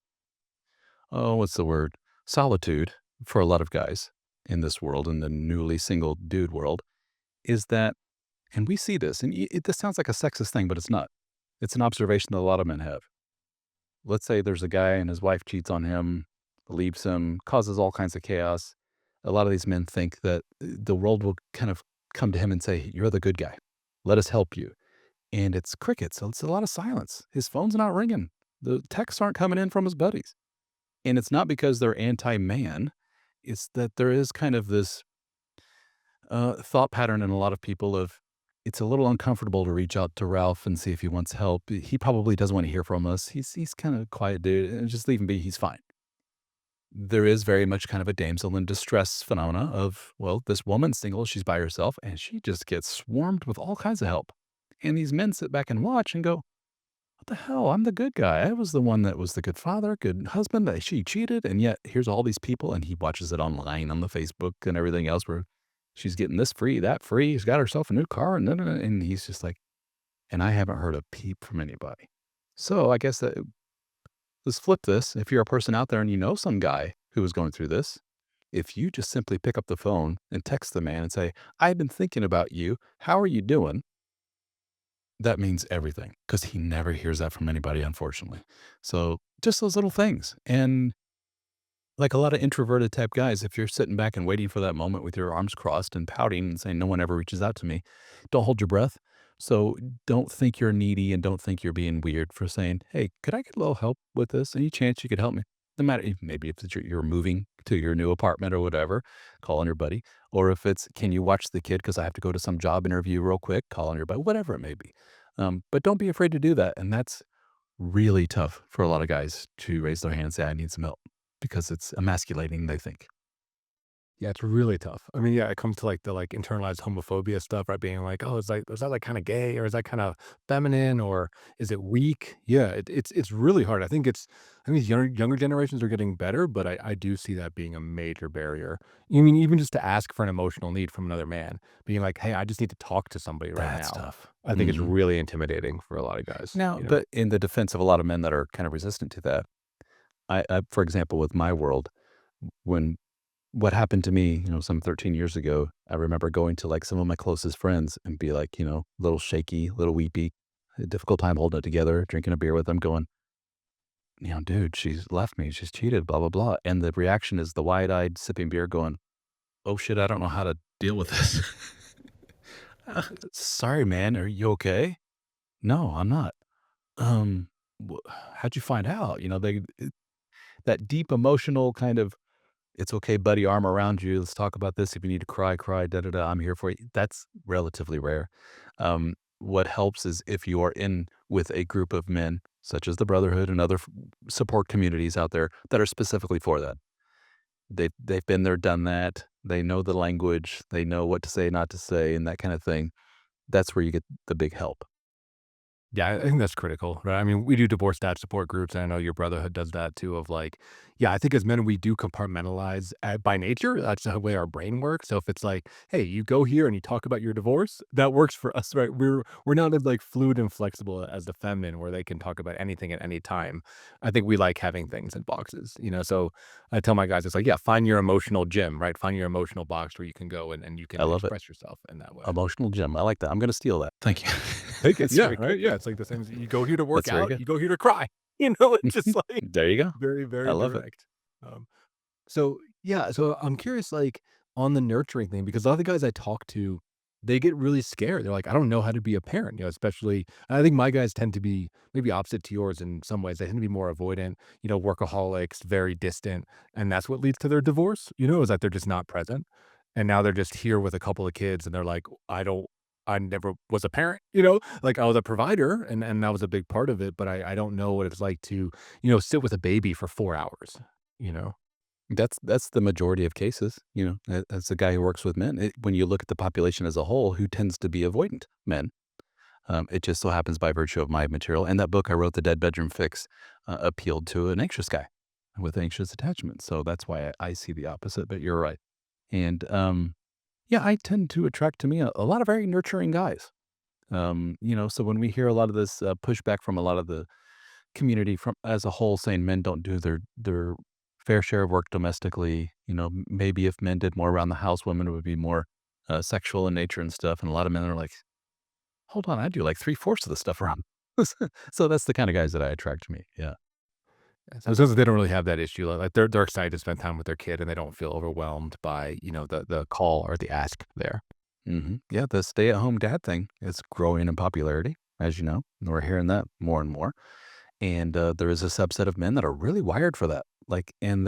oh, what's the word? Solitude for a lot of guys in this world, in the newly single dude world, is that, and we see this, and this sounds like a sexist thing, but it's not. It's an observation that a lot of men have. Let's say there's a guy and his wife cheats on him, leaves him, causes all kinds of chaos. A lot of these men think that the world will kind of come to him and say, you're the good guy. Let us help you. And it's crickets. So it's a lot of silence. His phone's not ringing. The texts aren't coming in from his buddies. And it's not because they're anti-man. It's that there is kind of this thought pattern in a lot of people of it's a little uncomfortable to reach out to Ralph and see if he wants help. He probably doesn't want to hear from us. He's kind of a quiet dude, and just leave him be. He's fine. There is very much kind of a damsel in distress phenomena of, well, this woman's single, she's by herself, and she just gets swarmed with all kinds of help. And these men sit back and watch and go, what the hell? I'm the good guy. I was the one that was the good father, good husband. She cheated. And yet here's all these people. And he watches it online on the Facebook and everything else where she's getting this free, that free. She's got herself a new car. And he's just like, and I haven't heard a peep from anybody. So I guess that let's flip this. If you're a person out there and you know some guy who is going through this, if you just simply pick up the phone and text the man and say, I've been thinking about you. How are you doing? That means everything because he never hears that from anybody, unfortunately. So just those little things. And like a lot of introverted type guys, if you're sitting back and waiting for that moment with your arms crossed and pouting and saying, no one ever reaches out to me, don't hold your breath. So don't think you're needy and don't think you're being weird for saying, hey, could I get a little help with this? Any chance you could help me? No matter, maybe if you're moving to your new apartment or whatever, call on your buddy. Or if it's, can you watch the kid because I have to go to some job interview real quick, call on your buddy, whatever it may be. But don't be afraid to do that. And that's really tough for a lot of guys to raise their hand and say, I need some help because it's emasculating, they think. Yeah, it's really tough. I mean, yeah, it comes to like the internalized homophobia stuff, right? Being like, oh, is that like kind of gay or is that kind of feminine or is it weak? Yeah, it's really hard. I think younger generations are getting better, but I do see that being a major barrier. I mean, even just to ask for an emotional need from another man, being like, hey, I just need to talk to somebody right That's now. tough. I think it's Mhm. really intimidating for a lot of guys, Now, you know? but in the defense of a lot of men that are kind of resistant to that, for example, with my world, when what happened to me, some 13 years ago, I remember going to like some of my closest friends and be like, a little shaky, a little weepy, a difficult time holding it together, drinking a beer with them, going, dude, she's left me, she's cheated, blah, blah, blah. And the reaction is the wide eyed sipping beer going, oh shit, I don't know how to deal with this. Sorry, man. Are you okay? No, I'm not. Um, how'd you find out? That deep emotional kind of, it's okay, buddy, arm around you. Let's talk about this. If you need to cry, cry, da da da. I'm here for you. That's relatively rare. What helps is if you are in with a group of men, such as the Brotherhood and other support communities out there that are specifically for that. They've been there, done that. They know the language. They know what to say, not to say, and that kind of thing. That's where you get the big help. Yeah, I think that's critical, right? I mean, we do divorce dad support groups, and I know your brotherhood does that too. Of like, yeah, I think as men we do compartmentalize by nature. That's the way our brain works. So if it's like, hey, you go here and you talk about your divorce, that works for us, right? We're not as like fluid and flexible as the feminine, where they can talk about anything at any time. I think we like having things in boxes, you know. So I tell my guys, it's like, yeah, find your emotional gym, right? Find your emotional box where you can go and you I can love it. express yourself in that way. Emotional gym. I like that. I'm gonna steal that. Thank you. Take it. That's Yeah, very right? good. Yeah, it's like the same as you go here to work That's very out, good. you go here to cry. You know, it's just like There you go. very, I very love it. direct. Um, so yeah, so I'm curious, like on the nurturing thing, because a lot of the guys I talk to, they get really scared. They're like, "I don't know how to be a parent," especially I think my guys tend to be maybe opposite to yours in some ways. They tend to be more avoidant, workaholics, very distant, and that's what leads to their divorce, is that they're just not present. And now they're just here with a couple of kids and they're like, I never was a parent, like I was a provider and that was a big part of it, but I don't know what it's like to, sit with a baby for 4 hours, you know? That's the majority of cases, as a guy who works with men. When you look at the population as a whole, who tends to be avoidant? Men. It just so happens by virtue of my material. And that book I wrote, The Dead Bedroom Fix, appealed to an anxious guy with anxious attachment. So that's why I see the opposite, but you're right. And yeah, I tend to attract to me a lot of very nurturing guys. So when we hear a lot of this pushback from a lot of the community from as a whole saying men don't do their fair share of work domestically, maybe if men did more around the house, women would be more sexual in nature and stuff. And a lot of men are like, hold on, I do like three-fourths of the stuff around. So that's the kind of guys that I attract to me. Yeah. Sometimes they don't really have that issue. Like they're excited to spend time with their kid and they don't feel overwhelmed by, the call or the ask there. Yeah. The stay-at-home dad thing is growing in popularity, as you know. And we're hearing that more and more. And there is a subset of men that are really wired for that. Like, and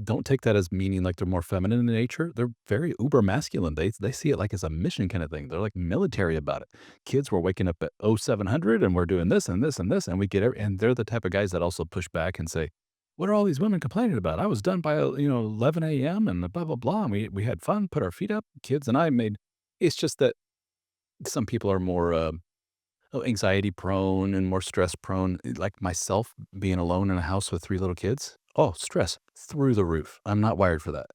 don't take that as meaning like they're more feminine in nature. They're very uber masculine. They see it like as a mission kind of thing. They're like military about it. Kids, we're waking up at 0700 and we're doing this and this and this, and we get and they're the type of guys that also push back and say, "What are all these women complaining about? I was done by 11 a.m. and blah blah blah. And we had fun, put our feet up. Kids and I made." It's just that some people are more anxiety prone and more stress prone, like myself being alone in a house with 3 little kids. Oh, stress through the roof. I'm not wired for that.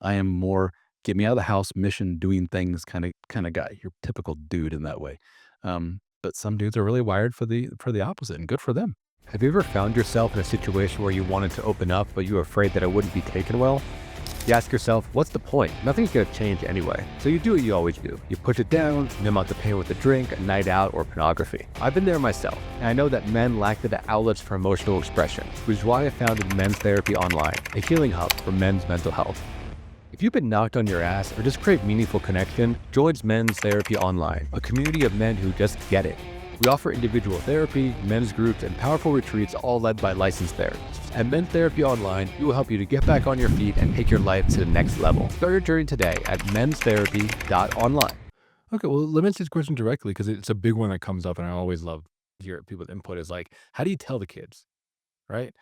I am more get me out of the house, mission, doing things kinda guy. Your typical dude in that way. But some dudes are really wired for the opposite, and good for them. Have you ever found yourself in a situation where you wanted to open up, but you were afraid that it wouldn't be taken well? You ask yourself, what's the point? Nothing's going to change anyway. So you do what you always do. You push it down, numb out the pain with a drink, a night out, or pornography. I've been there myself, and I know that men lack the outlets for emotional expression, which is why I founded Men's Therapy Online, a healing hub for men's mental health. If you've been knocked on your ass or just crave meaningful connection, join Men's Therapy Online, a community of men who just get it. We offer individual therapy, men's groups, and powerful retreats, all led by licensed therapists. At Men's Therapy Online, we will help you to get back on your feet and take your life to the next level. Start your journey today at menstherapy.online. Okay, well, let me answer this question directly because it's a big one that comes up, and I always love to hear people's input is like, how do you tell the kids, right?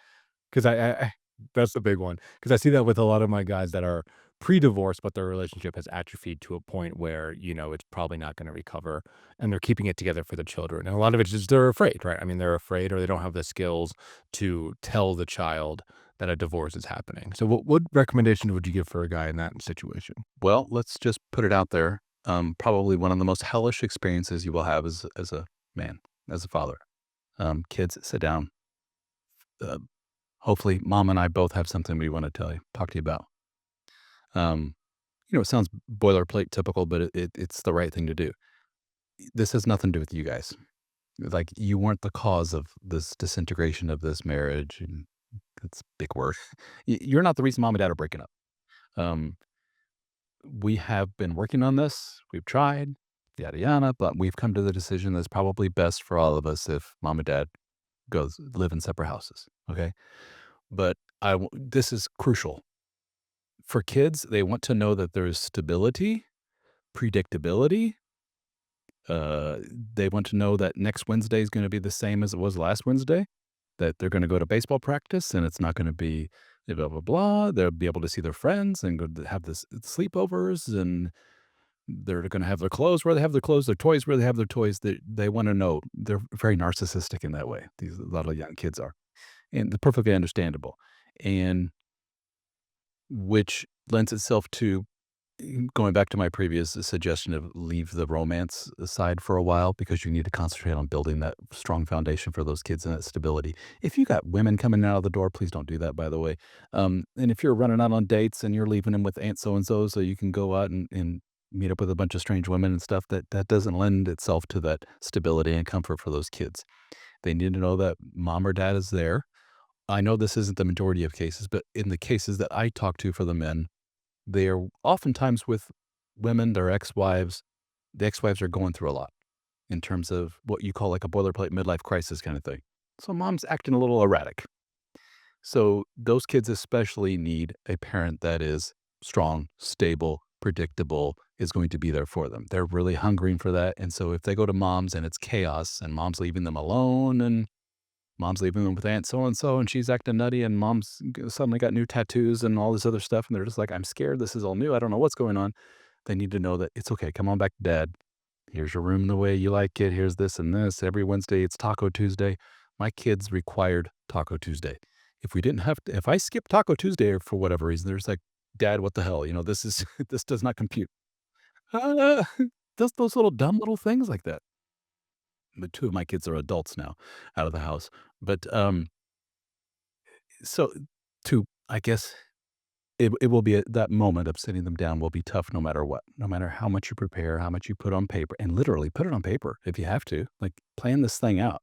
Because I that's the big one. Because I see that with a lot of my guys that are pre-divorce, but their relationship has atrophied to a point where, it's probably not gonna recover, and they're keeping it together for the children, and a lot of it's just they're afraid, right? I mean, they're afraid or they don't have the skills to tell the child that a divorce is happening. So what recommendation would you give for a guy in that situation? Well, let's just put it out there. Probably one of the most hellish experiences you will have as a man, as a father. Kids, sit down. Uh, Hopefully, mom and I both have something we want to talk to you about. Um, it sounds boilerplate, typical, but it's the right thing to do. This has nothing to do with you guys. Like, you weren't the cause of this disintegration of this marriage, and that's a big word. You're not the reason mom and dad are breaking up. Um, we have been working on this. We've tried, yada yada, but we've come to the decision that's probably best for all of us if mom and dad goes live in separate houses. Okay, but this is crucial for kids. They want to know that there's stability, predictability. They want to know that next Wednesday is going to be the same as it was last Wednesday, that they're going to go to baseball practice and it's not going to be blah, blah, blah. They'll be able to see their friends and go to have this sleepovers, and they're going to have their clothes where they have their clothes, their toys where they have their toys. They want to know. They're very narcissistic in that way. A lot of young kids are, and they're perfectly understandable, and which lends itself to going back to my previous suggestion of leave the romance aside for a while, because you need to concentrate on building that strong foundation for those kids and that stability. If you got women coming out of the door, please don't do that, by the way. And if you're running out on dates and you're leaving them with Aunt so-and-so so you can go out and meet up with a bunch of strange women and stuff, that doesn't lend itself to that stability and comfort for those kids. They need to know that mom or dad is there. I know this isn't the majority of cases, but in the cases that I talk to for the men, they are oftentimes with women, their ex-wives, the ex-wives are going through a lot in terms of what you call like a boilerplate midlife crisis kind of thing. So mom's acting a little erratic. So those kids especially need a parent that is strong, stable, predictable, is going to be there for them. They're really hungering for that. And so if they go to mom's and it's chaos and mom's leaving them alone and mom's leaving them with Aunt so and so and she's acting nutty and suddenly got new tattoos and all this other stuff. And they're just like, I'm scared. This is all new. I don't know what's going on. They need to know that it's okay. Come on back to dad. Here's your room the way you like it. Here's this and this. Every Wednesday, it's Taco Tuesday. My kids required Taco Tuesday. If we didn't have to, if I skipped Taco Tuesday for whatever reason, there's like, Dad, what the hell? This is, this does not compute. Uh, those little dumb little things like that. But two of my kids are adults now out of the house. But, so I guess it will be that moment of sitting them down will be tough no matter what, no matter how much you prepare, how much you put on paper, and literally put it on paper if you have to. Like, plan this thing out.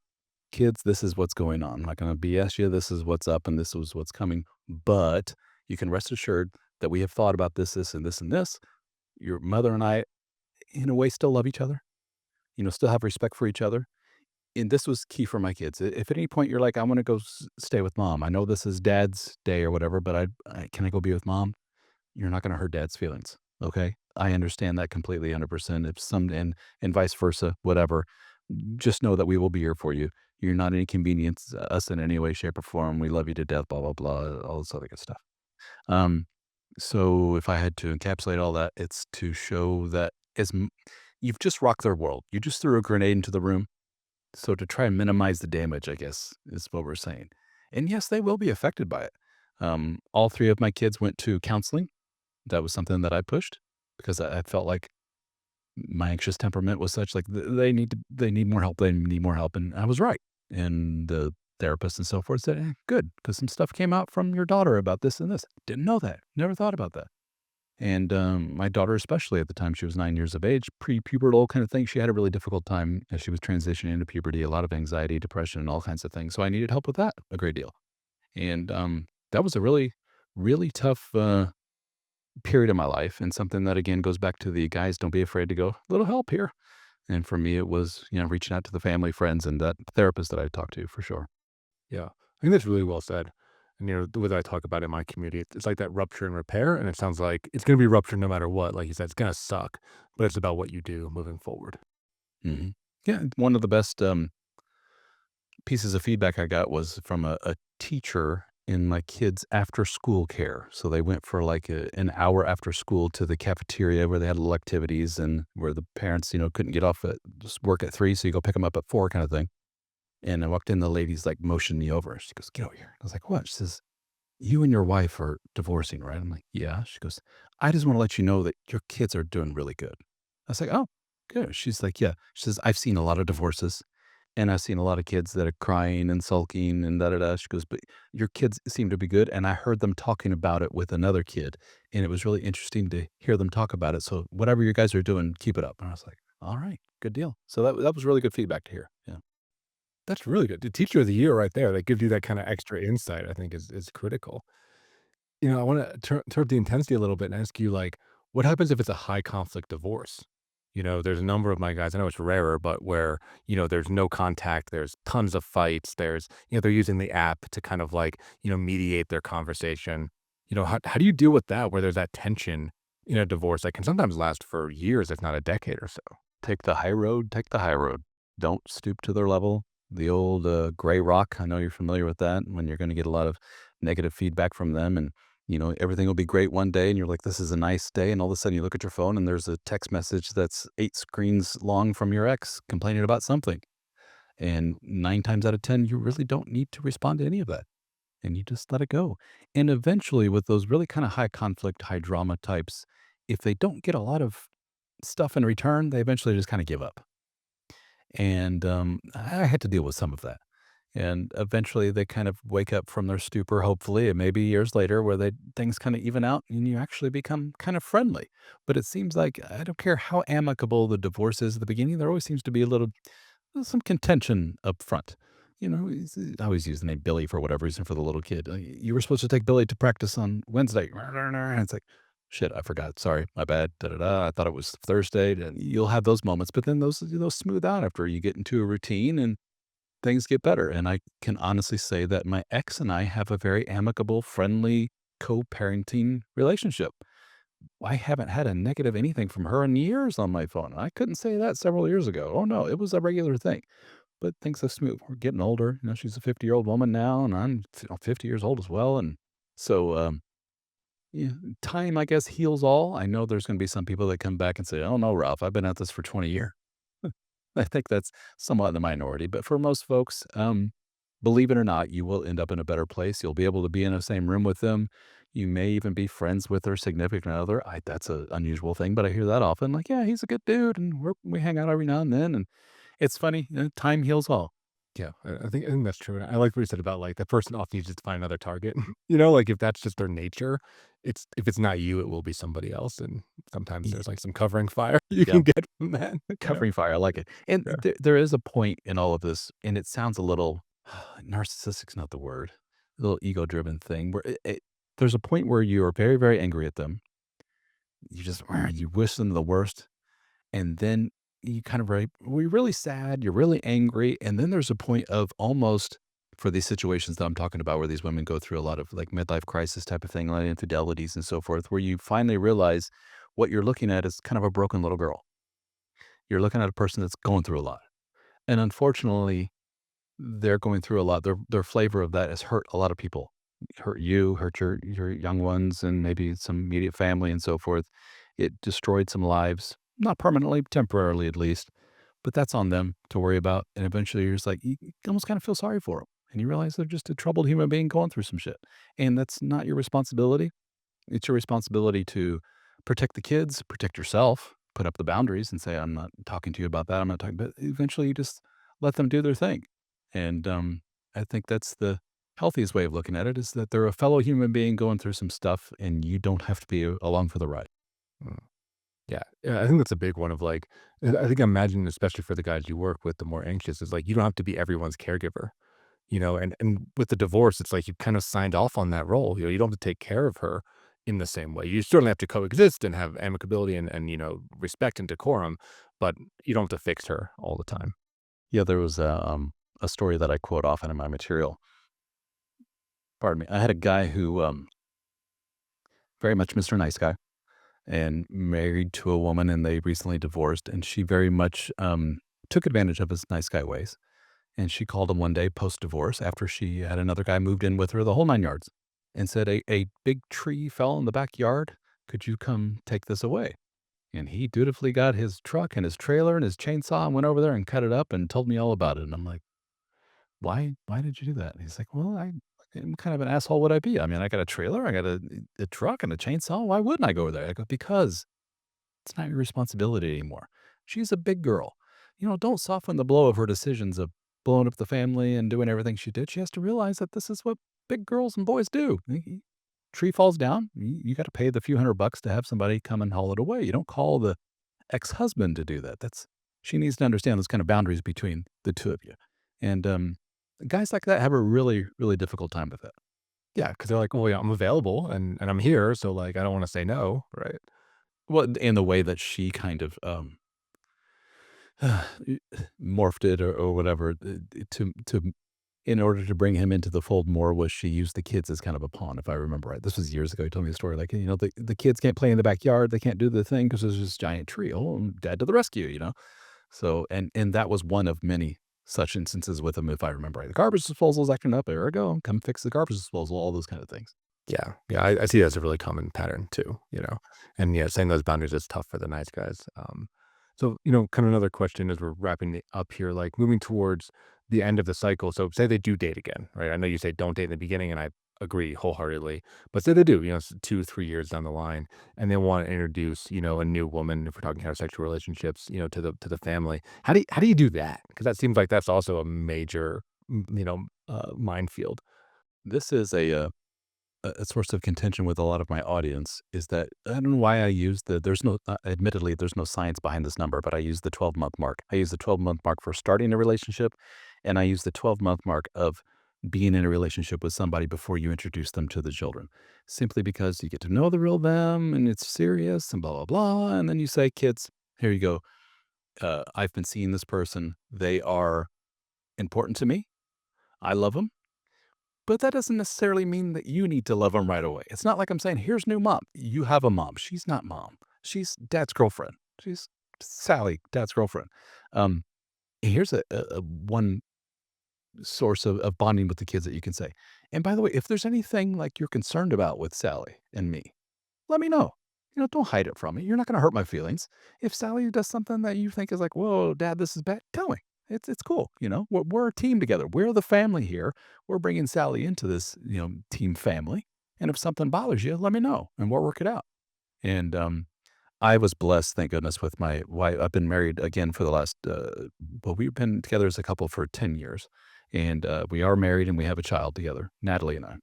Kids, this is what's going on. I'm not going to BS you. This is what's up and this is what's coming. But you can rest assured that we have thought about this, and this, and this. Your mother and I, in a way, still love each other, still have respect for each other. And this was key for my kids. If at any point you're like, I want to go stay with mom, I know this is dad's day or whatever, but can I go be with mom? You're not going to hurt dad's feelings. Okay. I understand that completely 100%. If and vice versa, whatever, just know that we will be here for you. You're not an inconvenience us in any way, shape, or form. We love you to death, blah, blah, blah, all this other good stuff. Um, so if I had to encapsulate all that, it's to show that you've just rocked their world. You just threw a grenade into the room. So to try and minimize the damage, I guess, is what we're saying. And yes, they will be affected by it. All three of my kids went to counseling. That was something that I pushed because I felt like my anxious temperament was such like they need more help. They need more help. And I was right. And the therapist and so forth said, good, because some stuff came out from your daughter about this and this. Didn't know that. Never thought about that. And my daughter, especially at the time, she was 9 years of age, pre-pubertal kind of thing. She had a really difficult time as she was transitioning into puberty, a lot of anxiety, depression, and all kinds of things. So I needed help with that a great deal. And that was a really, really tough period of my life, and something that again goes back to the guys, don't be afraid to go, little help here. And for me, it was reaching out to the family, friends, and that therapist that I talked to for sure. Yeah. I think that's really well said. And, the way that I talk about it in my community, it's like that rupture and repair. And it sounds like it's going to be ruptured no matter what. Like you said, it's going to suck, but it's about what you do moving forward. Hmm. Yeah, one of the best pieces of feedback I got was from a teacher in my kids' after school care. So they went for like an hour after school to the cafeteria where they had little activities and where the parents, couldn't get off at just work at 3. So you go pick them up at 4 kind of thing. And I walked in, the lady's like motioned me over. She goes, get over here. I was like, what? She says, you and your wife are divorcing, right? I'm like, yeah. She goes, I just want to let you know that your kids are doing really good. I was like, oh, good. She's like, yeah. She says, I've seen a lot of divorces and I've seen a lot of kids that are crying and sulking and da da da. She goes, but your kids seem to be good. And I heard them talking about it with another kid. And it was really interesting to hear them talk about it. So whatever you guys are doing, keep it up. And I was like, all right, good deal. So that was really good feedback to hear. Yeah. That's really good. The teacher of the year right there, that gives you that kind of extra insight, I think is critical. I want to turn up the intensity a little bit and ask you, like, what happens if it's a high conflict divorce? There's a number of my guys, I know it's rarer, but where, there's no contact, there's tons of fights, they're using the app to kind of like, mediate their conversation. How do you deal with that where there's that tension in a divorce that can sometimes last for years, if not a decade or so? Take the high road, take the high road. Don't stoop to their level. The old gray rock, I know you're familiar with that, when you're going to get a lot of negative feedback from them and, everything will be great one day and you're like, this is a nice day. And all of a sudden you look at your phone and there's a text message that's 8 screens long from your ex complaining about something. And 9 times out of 10, you really don't need to respond to any of that. And you just let it go. And eventually with those really kind of high conflict, high drama types, if they don't get a lot of stuff in return, they eventually just kind of give up. And, I had to deal with some of that. And eventually they kind of wake up from their stupor, hopefully, and maybe years later where things kind of even out and you actually become kind of friendly. But it seems like I don't care how amicable the divorce is at the beginning, there always seems to be some contention up front. I always use the name Billy for whatever reason for the little kid. You were supposed to take Billy to practice on Wednesday. And it's like, shit, I forgot. Sorry, my bad. Da da da. I thought it was Thursday. And you'll have those moments, but then those smooth out after you get into a routine and things get better. And I can honestly say that my ex and I have a very amicable, friendly co-parenting relationship. I haven't had a negative anything from her in years on my phone. I couldn't say that several years ago. Oh no, it was a regular thing. But things have smooth. We're getting older. She's a 50-year-old woman now, and I'm 50 years old as well. And so, yeah, time, I guess, heals all. I know there's going to be some people that come back and say, "Oh no, Ralph, I've been at this for 20 years." I think that's somewhat in the minority, but for most folks, believe it or not, you will end up in a better place. You'll be able to be in the same room with them. You may even be friends with their significant other. That's an unusual thing, but I hear that often. Like, yeah, he's a good dude, and we hang out every now and then. And it's funny, time heals all. Yeah, I think that's true. And I like what you said about like the person often needs to find another target. You know, like if that's just their nature, it's if it's not you, it will be somebody else. And sometimes Y- there's like some covering fire you Yeah, can get from that. You know? covering fire. I like it. And Yeah. there is a point in all of this, and it sounds a little narcissistic's not the word, a little ego driven thing where there's a point where you are very, very angry at them. You just you wish them the worst, and then you kind of we're really sad, you're really angry, and then there's a point of almost for these situations that I'm talking about where these women go through a lot of like midlife crisis type of thing, like infidelities and so forth, where you finally realize what you're looking at is kind of a broken little girl. You're looking at a person that's going through a lot. And unfortunately, they're going through a lot. Their flavor of that has hurt a lot of people. Hurt you, hurt your young ones, and maybe some immediate family and so forth. It destroyed some lives, not permanently, temporarily at least, but that's on them to worry about. And eventually, you're just like you almost kind of feel sorry for them, and you realize they're just a troubled human being going through some shit, and that's not your responsibility. It's your responsibility to protect the kids, protect yourself, put up the boundaries and say, I'm not talking to you about that. I'm not talking, but eventually you just let them do their thing. And I think that's the healthiest way of looking at it is that they're a fellow human being going through some stuff and you don't have to be along for the ride. Mm. Yeah. Yeah. I think that's a big one of like, I think I imagine, especially for the guys you work with, the more anxious is like, you don't have to be everyone's caregiver, you know, and with the divorce, it's like you kind of signed off on that role. You know, you don't have to take care of her in the same way. You certainly have to coexist and have amicability and, you know, respect and decorum, but you don't have to fix her all the time. Yeah, there was a story that I quote often in my material. Pardon me. I had a guy who very much Mr. Nice Guy and married to a woman and they recently divorced and she very much took advantage of his nice guy ways. And she called him one day post-divorce after she had another guy moved in with her, the whole 9 yards, and said, "A big tree fell in the backyard. Could you come take this away?" And he dutifully got his truck and his trailer and his chainsaw and went over there and cut it up and told me all about it. And I'm like, "Why did you do that?" And he's like, "Well, I'm kind of an asshole would I be? I mean, I got a trailer, I got a truck and a chainsaw. Why wouldn't I go over there?" I go, "Because it's not your responsibility anymore. She's a big girl. Don't soften the blow of her decisions of blowing up the family and doing everything she did. She has to realize that this is what big girls and boys do. Tree falls down, you got to pay the few $100 to have somebody come and haul it away. You don't call the ex-husband to do that. She needs to understand those kind of boundaries between the two of you. And guys like that have a really, really difficult time with that. Yeah. Cause they're like, well, yeah, I'm available and I'm here. So like, I don't want to say no. Right. Well, in the way that she kind of morphed it or whatever to in order to bring him into the fold more was she used the kids as kind of a pawn, if I remember right. This was years ago. He told me the story like, the kids can't play in the backyard. They can't do the thing because there's this giant tree. Oh, dad to the rescue. So, and that was one of many such instances with him, if I remember right. The garbage disposal's acting up. There we go. Come fix the garbage disposal, all those kind of things. Yeah. Yeah. I see that as a really common pattern too, you know, and yeah, setting those boundaries is tough for the nice guys. So, you know, kind of another question as we're wrapping it up here, like moving towards the end of the cycle. So say they do date again, right? I know you say don't date in the beginning and I agree wholeheartedly, but say they do, you know, 2, 3 years down the line and they want to introduce, you know, a new woman, if we're talking heterosexual relationships, you know, to the family. How do you do that? Because that seems like that's also a major, minefield. This is a source of contention with a lot of my audience is that I don't know why I use there's no, admittedly, there's no science behind this number, but I use the 12-month mark. I use the 12-month mark for starting a relationship, and I use the 12-month mark of being in a relationship with somebody before you introduce them to the children, simply because you get to know the real them and it's serious and blah, blah, blah. And then you say, kids, here you go. I've been seeing this person. They are important to me. I love them. But that doesn't necessarily mean that you need to love them right away. It's not like I'm saying, here's new mom. You have a mom. She's not mom. She's dad's girlfriend. She's Sally, dad's girlfriend. Um, here's a one source of bonding with the kids that you can say. And by the way, if there's anything like you're concerned about with Sally and me, let me know. Don't hide it from me. You're not going to hurt my feelings. If Sally does something that you think is like, whoa, dad, this is bad, tell me. It's cool. We're a team together. We're the family here. We're bringing Sally into this, team family. And if something bothers you, let me know and we'll work it out. And I was blessed, thank goodness, with my wife. I've been married again for the last, well, we've been together as a couple for 10 years. And we are married and we have a child together, Natalie and I.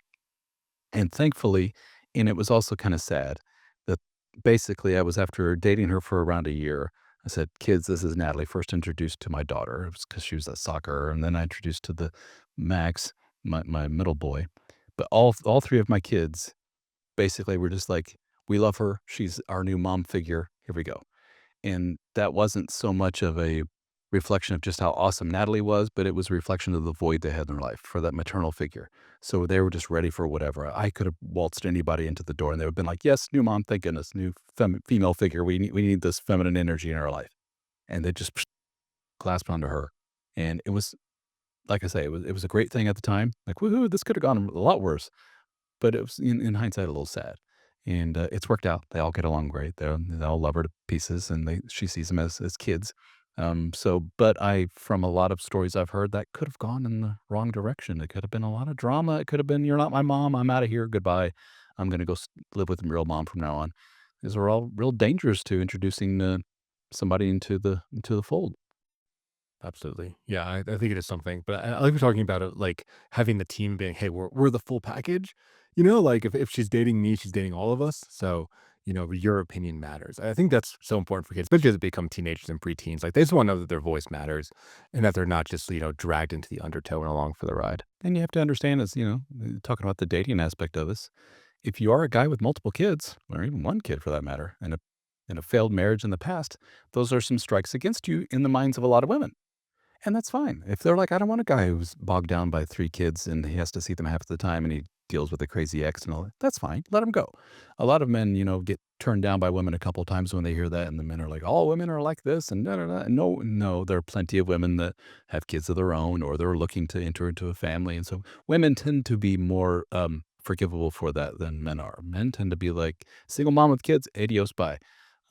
And thankfully, and it was also kind of sad that basically I was after dating her for around a year. I said, kids, this is Natalie, first introduced to my daughter. It was because she was at soccer. And then I introduced to the Max, my middle boy. But all three of my kids basically were just like, we love her. She's our new mom figure. Here we go. And that wasn't so much of a reflection of just how awesome Natalie was, but it was a reflection of the void they had in their life for that maternal figure. So they were just ready for whatever. I could have waltzed anybody into the door and they would have been like, yes, new mom, thank goodness, new female figure. We need this feminine energy in our life. And they just clasped onto her. And it was, like I say, it was a great thing at the time. Like, woohoo, this could have gone a lot worse. But it was, in hindsight, a little sad. And it's worked out. They all get along great. They all love her to pieces, and she sees them as kids. But from a lot of stories I've heard, that could have gone in the wrong direction. It could have been a lot of drama. It could have been, you're not my mom. I'm out of here. Goodbye. I'm going to go live with my real mom from now on. These are all real dangers to introducing somebody into the fold. Absolutely. Yeah, I think it is something. But I like we're talking about it like having the team being, hey, we're the full package. Like if she's dating me, she's dating all of us. So, your opinion matters. I think that's so important for kids, especially as they become teenagers and preteens. Like they just want to know that their voice matters and that they're not just, dragged into the undertow and along for the ride. And you have to understand, as talking about the dating aspect of this, if you are a guy with multiple kids, or even one kid for that matter, and a failed marriage in the past, those are some strikes against you in the minds of a lot of women. And that's fine. If they're like, I don't want a guy who's bogged down by three kids and he has to see them half the time and he deals with a crazy ex and all that, that's fine. Let him go. A lot of men, get turned down by women a couple of times when they hear that. And the men are like, all women are like this. And da, da, da. No, no, there are plenty of women that have kids of their own or they're looking to enter into a family. And so women tend to be more forgivable for that than men are. Men tend to be like, single mom with kids, adios, bye.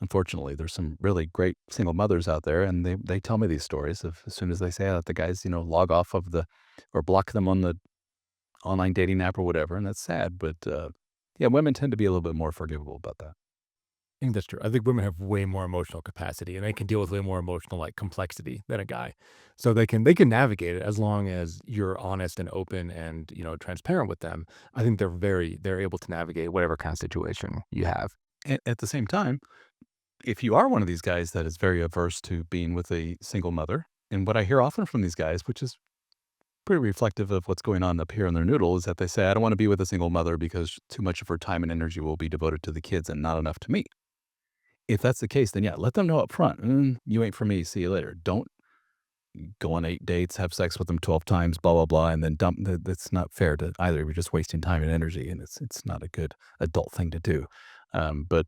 Unfortunately, there's some really great single mothers out there, and they tell me these stories of as soon as they say that the guys, log off of or block them on the online dating app or whatever, and that's sad. But yeah, women tend to be a little bit more forgivable about that. I think that's true. I think women have way more emotional capacity and they can deal with way more emotional like complexity than a guy. So they can navigate it as long as you're honest and open and, transparent with them. I think they're able to navigate whatever kind of situation you have. At the same time, if you are one of these guys that is very averse to being with a single mother, and what I hear often from these guys, which is pretty reflective of what's going on up here in their noodle, is that they say, I don't want to be with a single mother because too much of her time and energy will be devoted to the kids and not enough to me. If that's the case, then yeah, let them know up front. You ain't for me. See you later. Don't go on 8 dates, have sex with them 12 times, blah, blah, blah, and then dump. That's not fair to either. You're just wasting time and energy, and it's not a good adult thing to do. But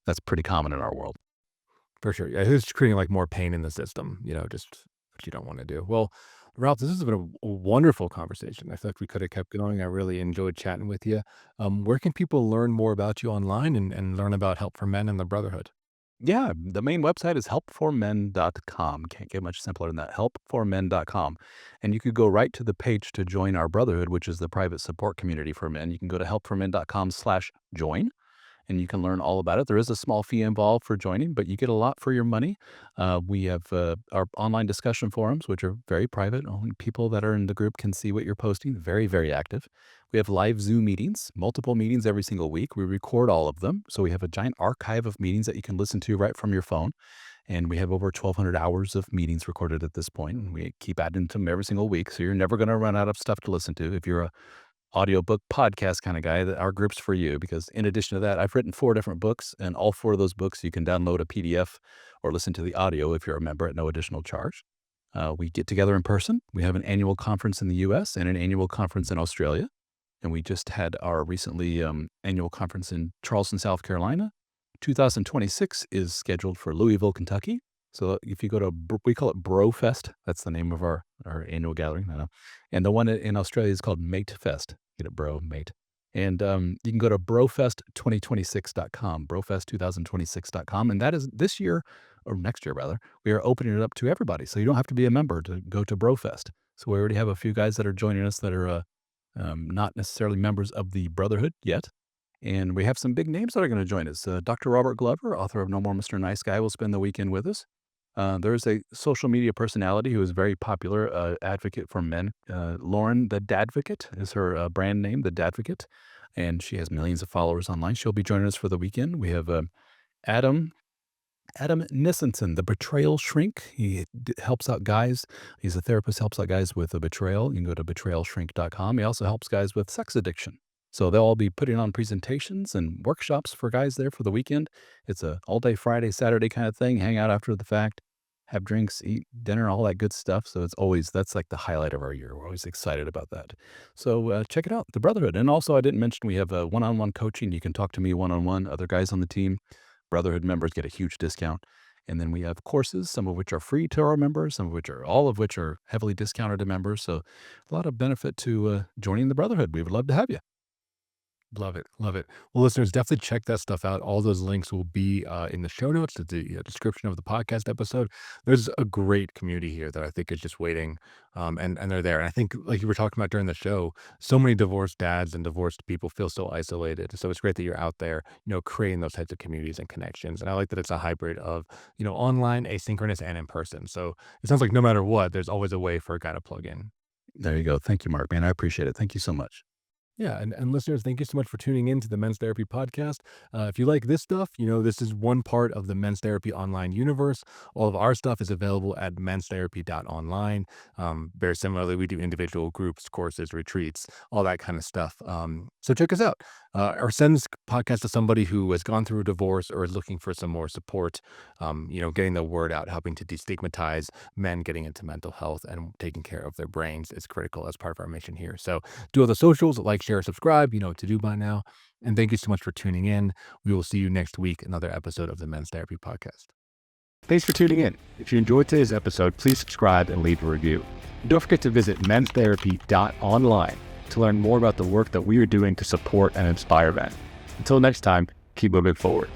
that's pretty common in our world. For sure. Yeah, it's creating like more pain in the system, just what you don't want to do. Well, Ralph, this has been a wonderful conversation. I feel like we could have kept going. I really enjoyed chatting with you. Where can people learn more about you online and learn about Help for Men and the Brotherhood? Yeah, the main website is helpformen.com. Can't get much simpler than that. Helpformen.com. And you could go right to the page to join our brotherhood, which is the private support community for men. You can go to helpformen.com/join. and you can learn all about it. There is a small fee involved for joining, but you get a lot for your money. We have our online discussion forums, which are very private. Only people that are in the group can see what you're posting. Very, very active. We have live Zoom meetings, multiple meetings every single week. We record all of them. So we have a giant archive of meetings that you can listen to right from your phone. And we have over 1,200 hours of meetings recorded at this point, and we keep adding to them every single week. So you're never going to run out of stuff to listen to. If you're a audiobook podcast kind of guy, that our group's for you, because in addition to that, I've written 4 different books, and all 4 of those books you can download a PDF or listen to the audio if you're a member at no additional charge. We get together in person. We have an annual conference in the US and an annual conference in Australia. And we just had our recently annual conference in Charleston, South Carolina. 2026 is scheduled for Louisville, Kentucky. So if you go to, we call it BroFest. That's the name of our annual gathering. And the one in Australia is called Mate Fest. Get it, bro, mate. And you can go to brofest2026.com, brofest2026.com. And that is this year, or next year rather, we are opening it up to everybody. So you don't have to be a member to go to BroFest. So we already have a few guys that are joining us that are not necessarily members of the Brotherhood yet. And we have some big names that are going to join us. Dr. Robert Glover, author of No More Mr. Nice Guy, will spend the weekend with us. There's a social media personality who is very popular, advocate for men. Lauren the Dadvocate is her brand name, the Dadvocate, and she has millions of followers online. She'll be joining us for the weekend. We have Adam Nissenson, the betrayal shrink. He helps out guys. He's a therapist, helps out guys with a betrayal. You can go to betrayalshrink.com. He also helps guys with sex addiction. So they'll all be putting on presentations and workshops for guys there for the weekend. It's a all-day Friday, Saturday kind of thing. Hang out after the fact, have drinks, eat dinner, all that good stuff. So that's like the highlight of our year. We're always excited about that. So check it out, the Brotherhood. And also, I didn't mention we have one-on-one coaching. You can talk to me one-on-one, other guys on the team. Brotherhood members get a huge discount. And then we have courses, some of which are free to our members, all of which are heavily discounted to members. So a lot of benefit to joining the Brotherhood. We would love to have you. Love it. Love it. Well, listeners, definitely check that stuff out. All those links will be in the show notes, to the description of the podcast episode. There's a great community here that I think is just waiting, and they're there. And I think, like you were talking about during the show, so many divorced dads and divorced people feel so isolated. So it's great that you're out there, creating those types of communities and connections. And I like that it's a hybrid of, online, asynchronous, and in person. So it sounds like no matter what, there's always a way for a guy to plug in. There you go. Thank you, Mark, man. I appreciate it. Thank you so much. Yeah, and listeners, thank you so much for tuning in to the Men's Therapy Podcast. If you like this stuff, this is one part of the Men's Therapy Online universe. All of our stuff is available at menstherapy.online. Very similarly, we do individual groups, courses, retreats, all that kind of stuff. So check us out. Or send this podcast to somebody who has gone through a divorce or is looking for some more support, getting the word out, helping to destigmatize men getting into mental health and taking care of their brains is critical as part of our mission here. So do all the socials, like, share, subscribe, what to do by now. And thank you so much for tuning in. We will see you next week, another episode of the Men's Therapy Podcast. Thanks for tuning in. If you enjoyed today's episode, please subscribe and leave a review. And don't forget to visit menstherapy.online to learn more about the work that we are doing to support and inspire men. Until next time, keep moving forward.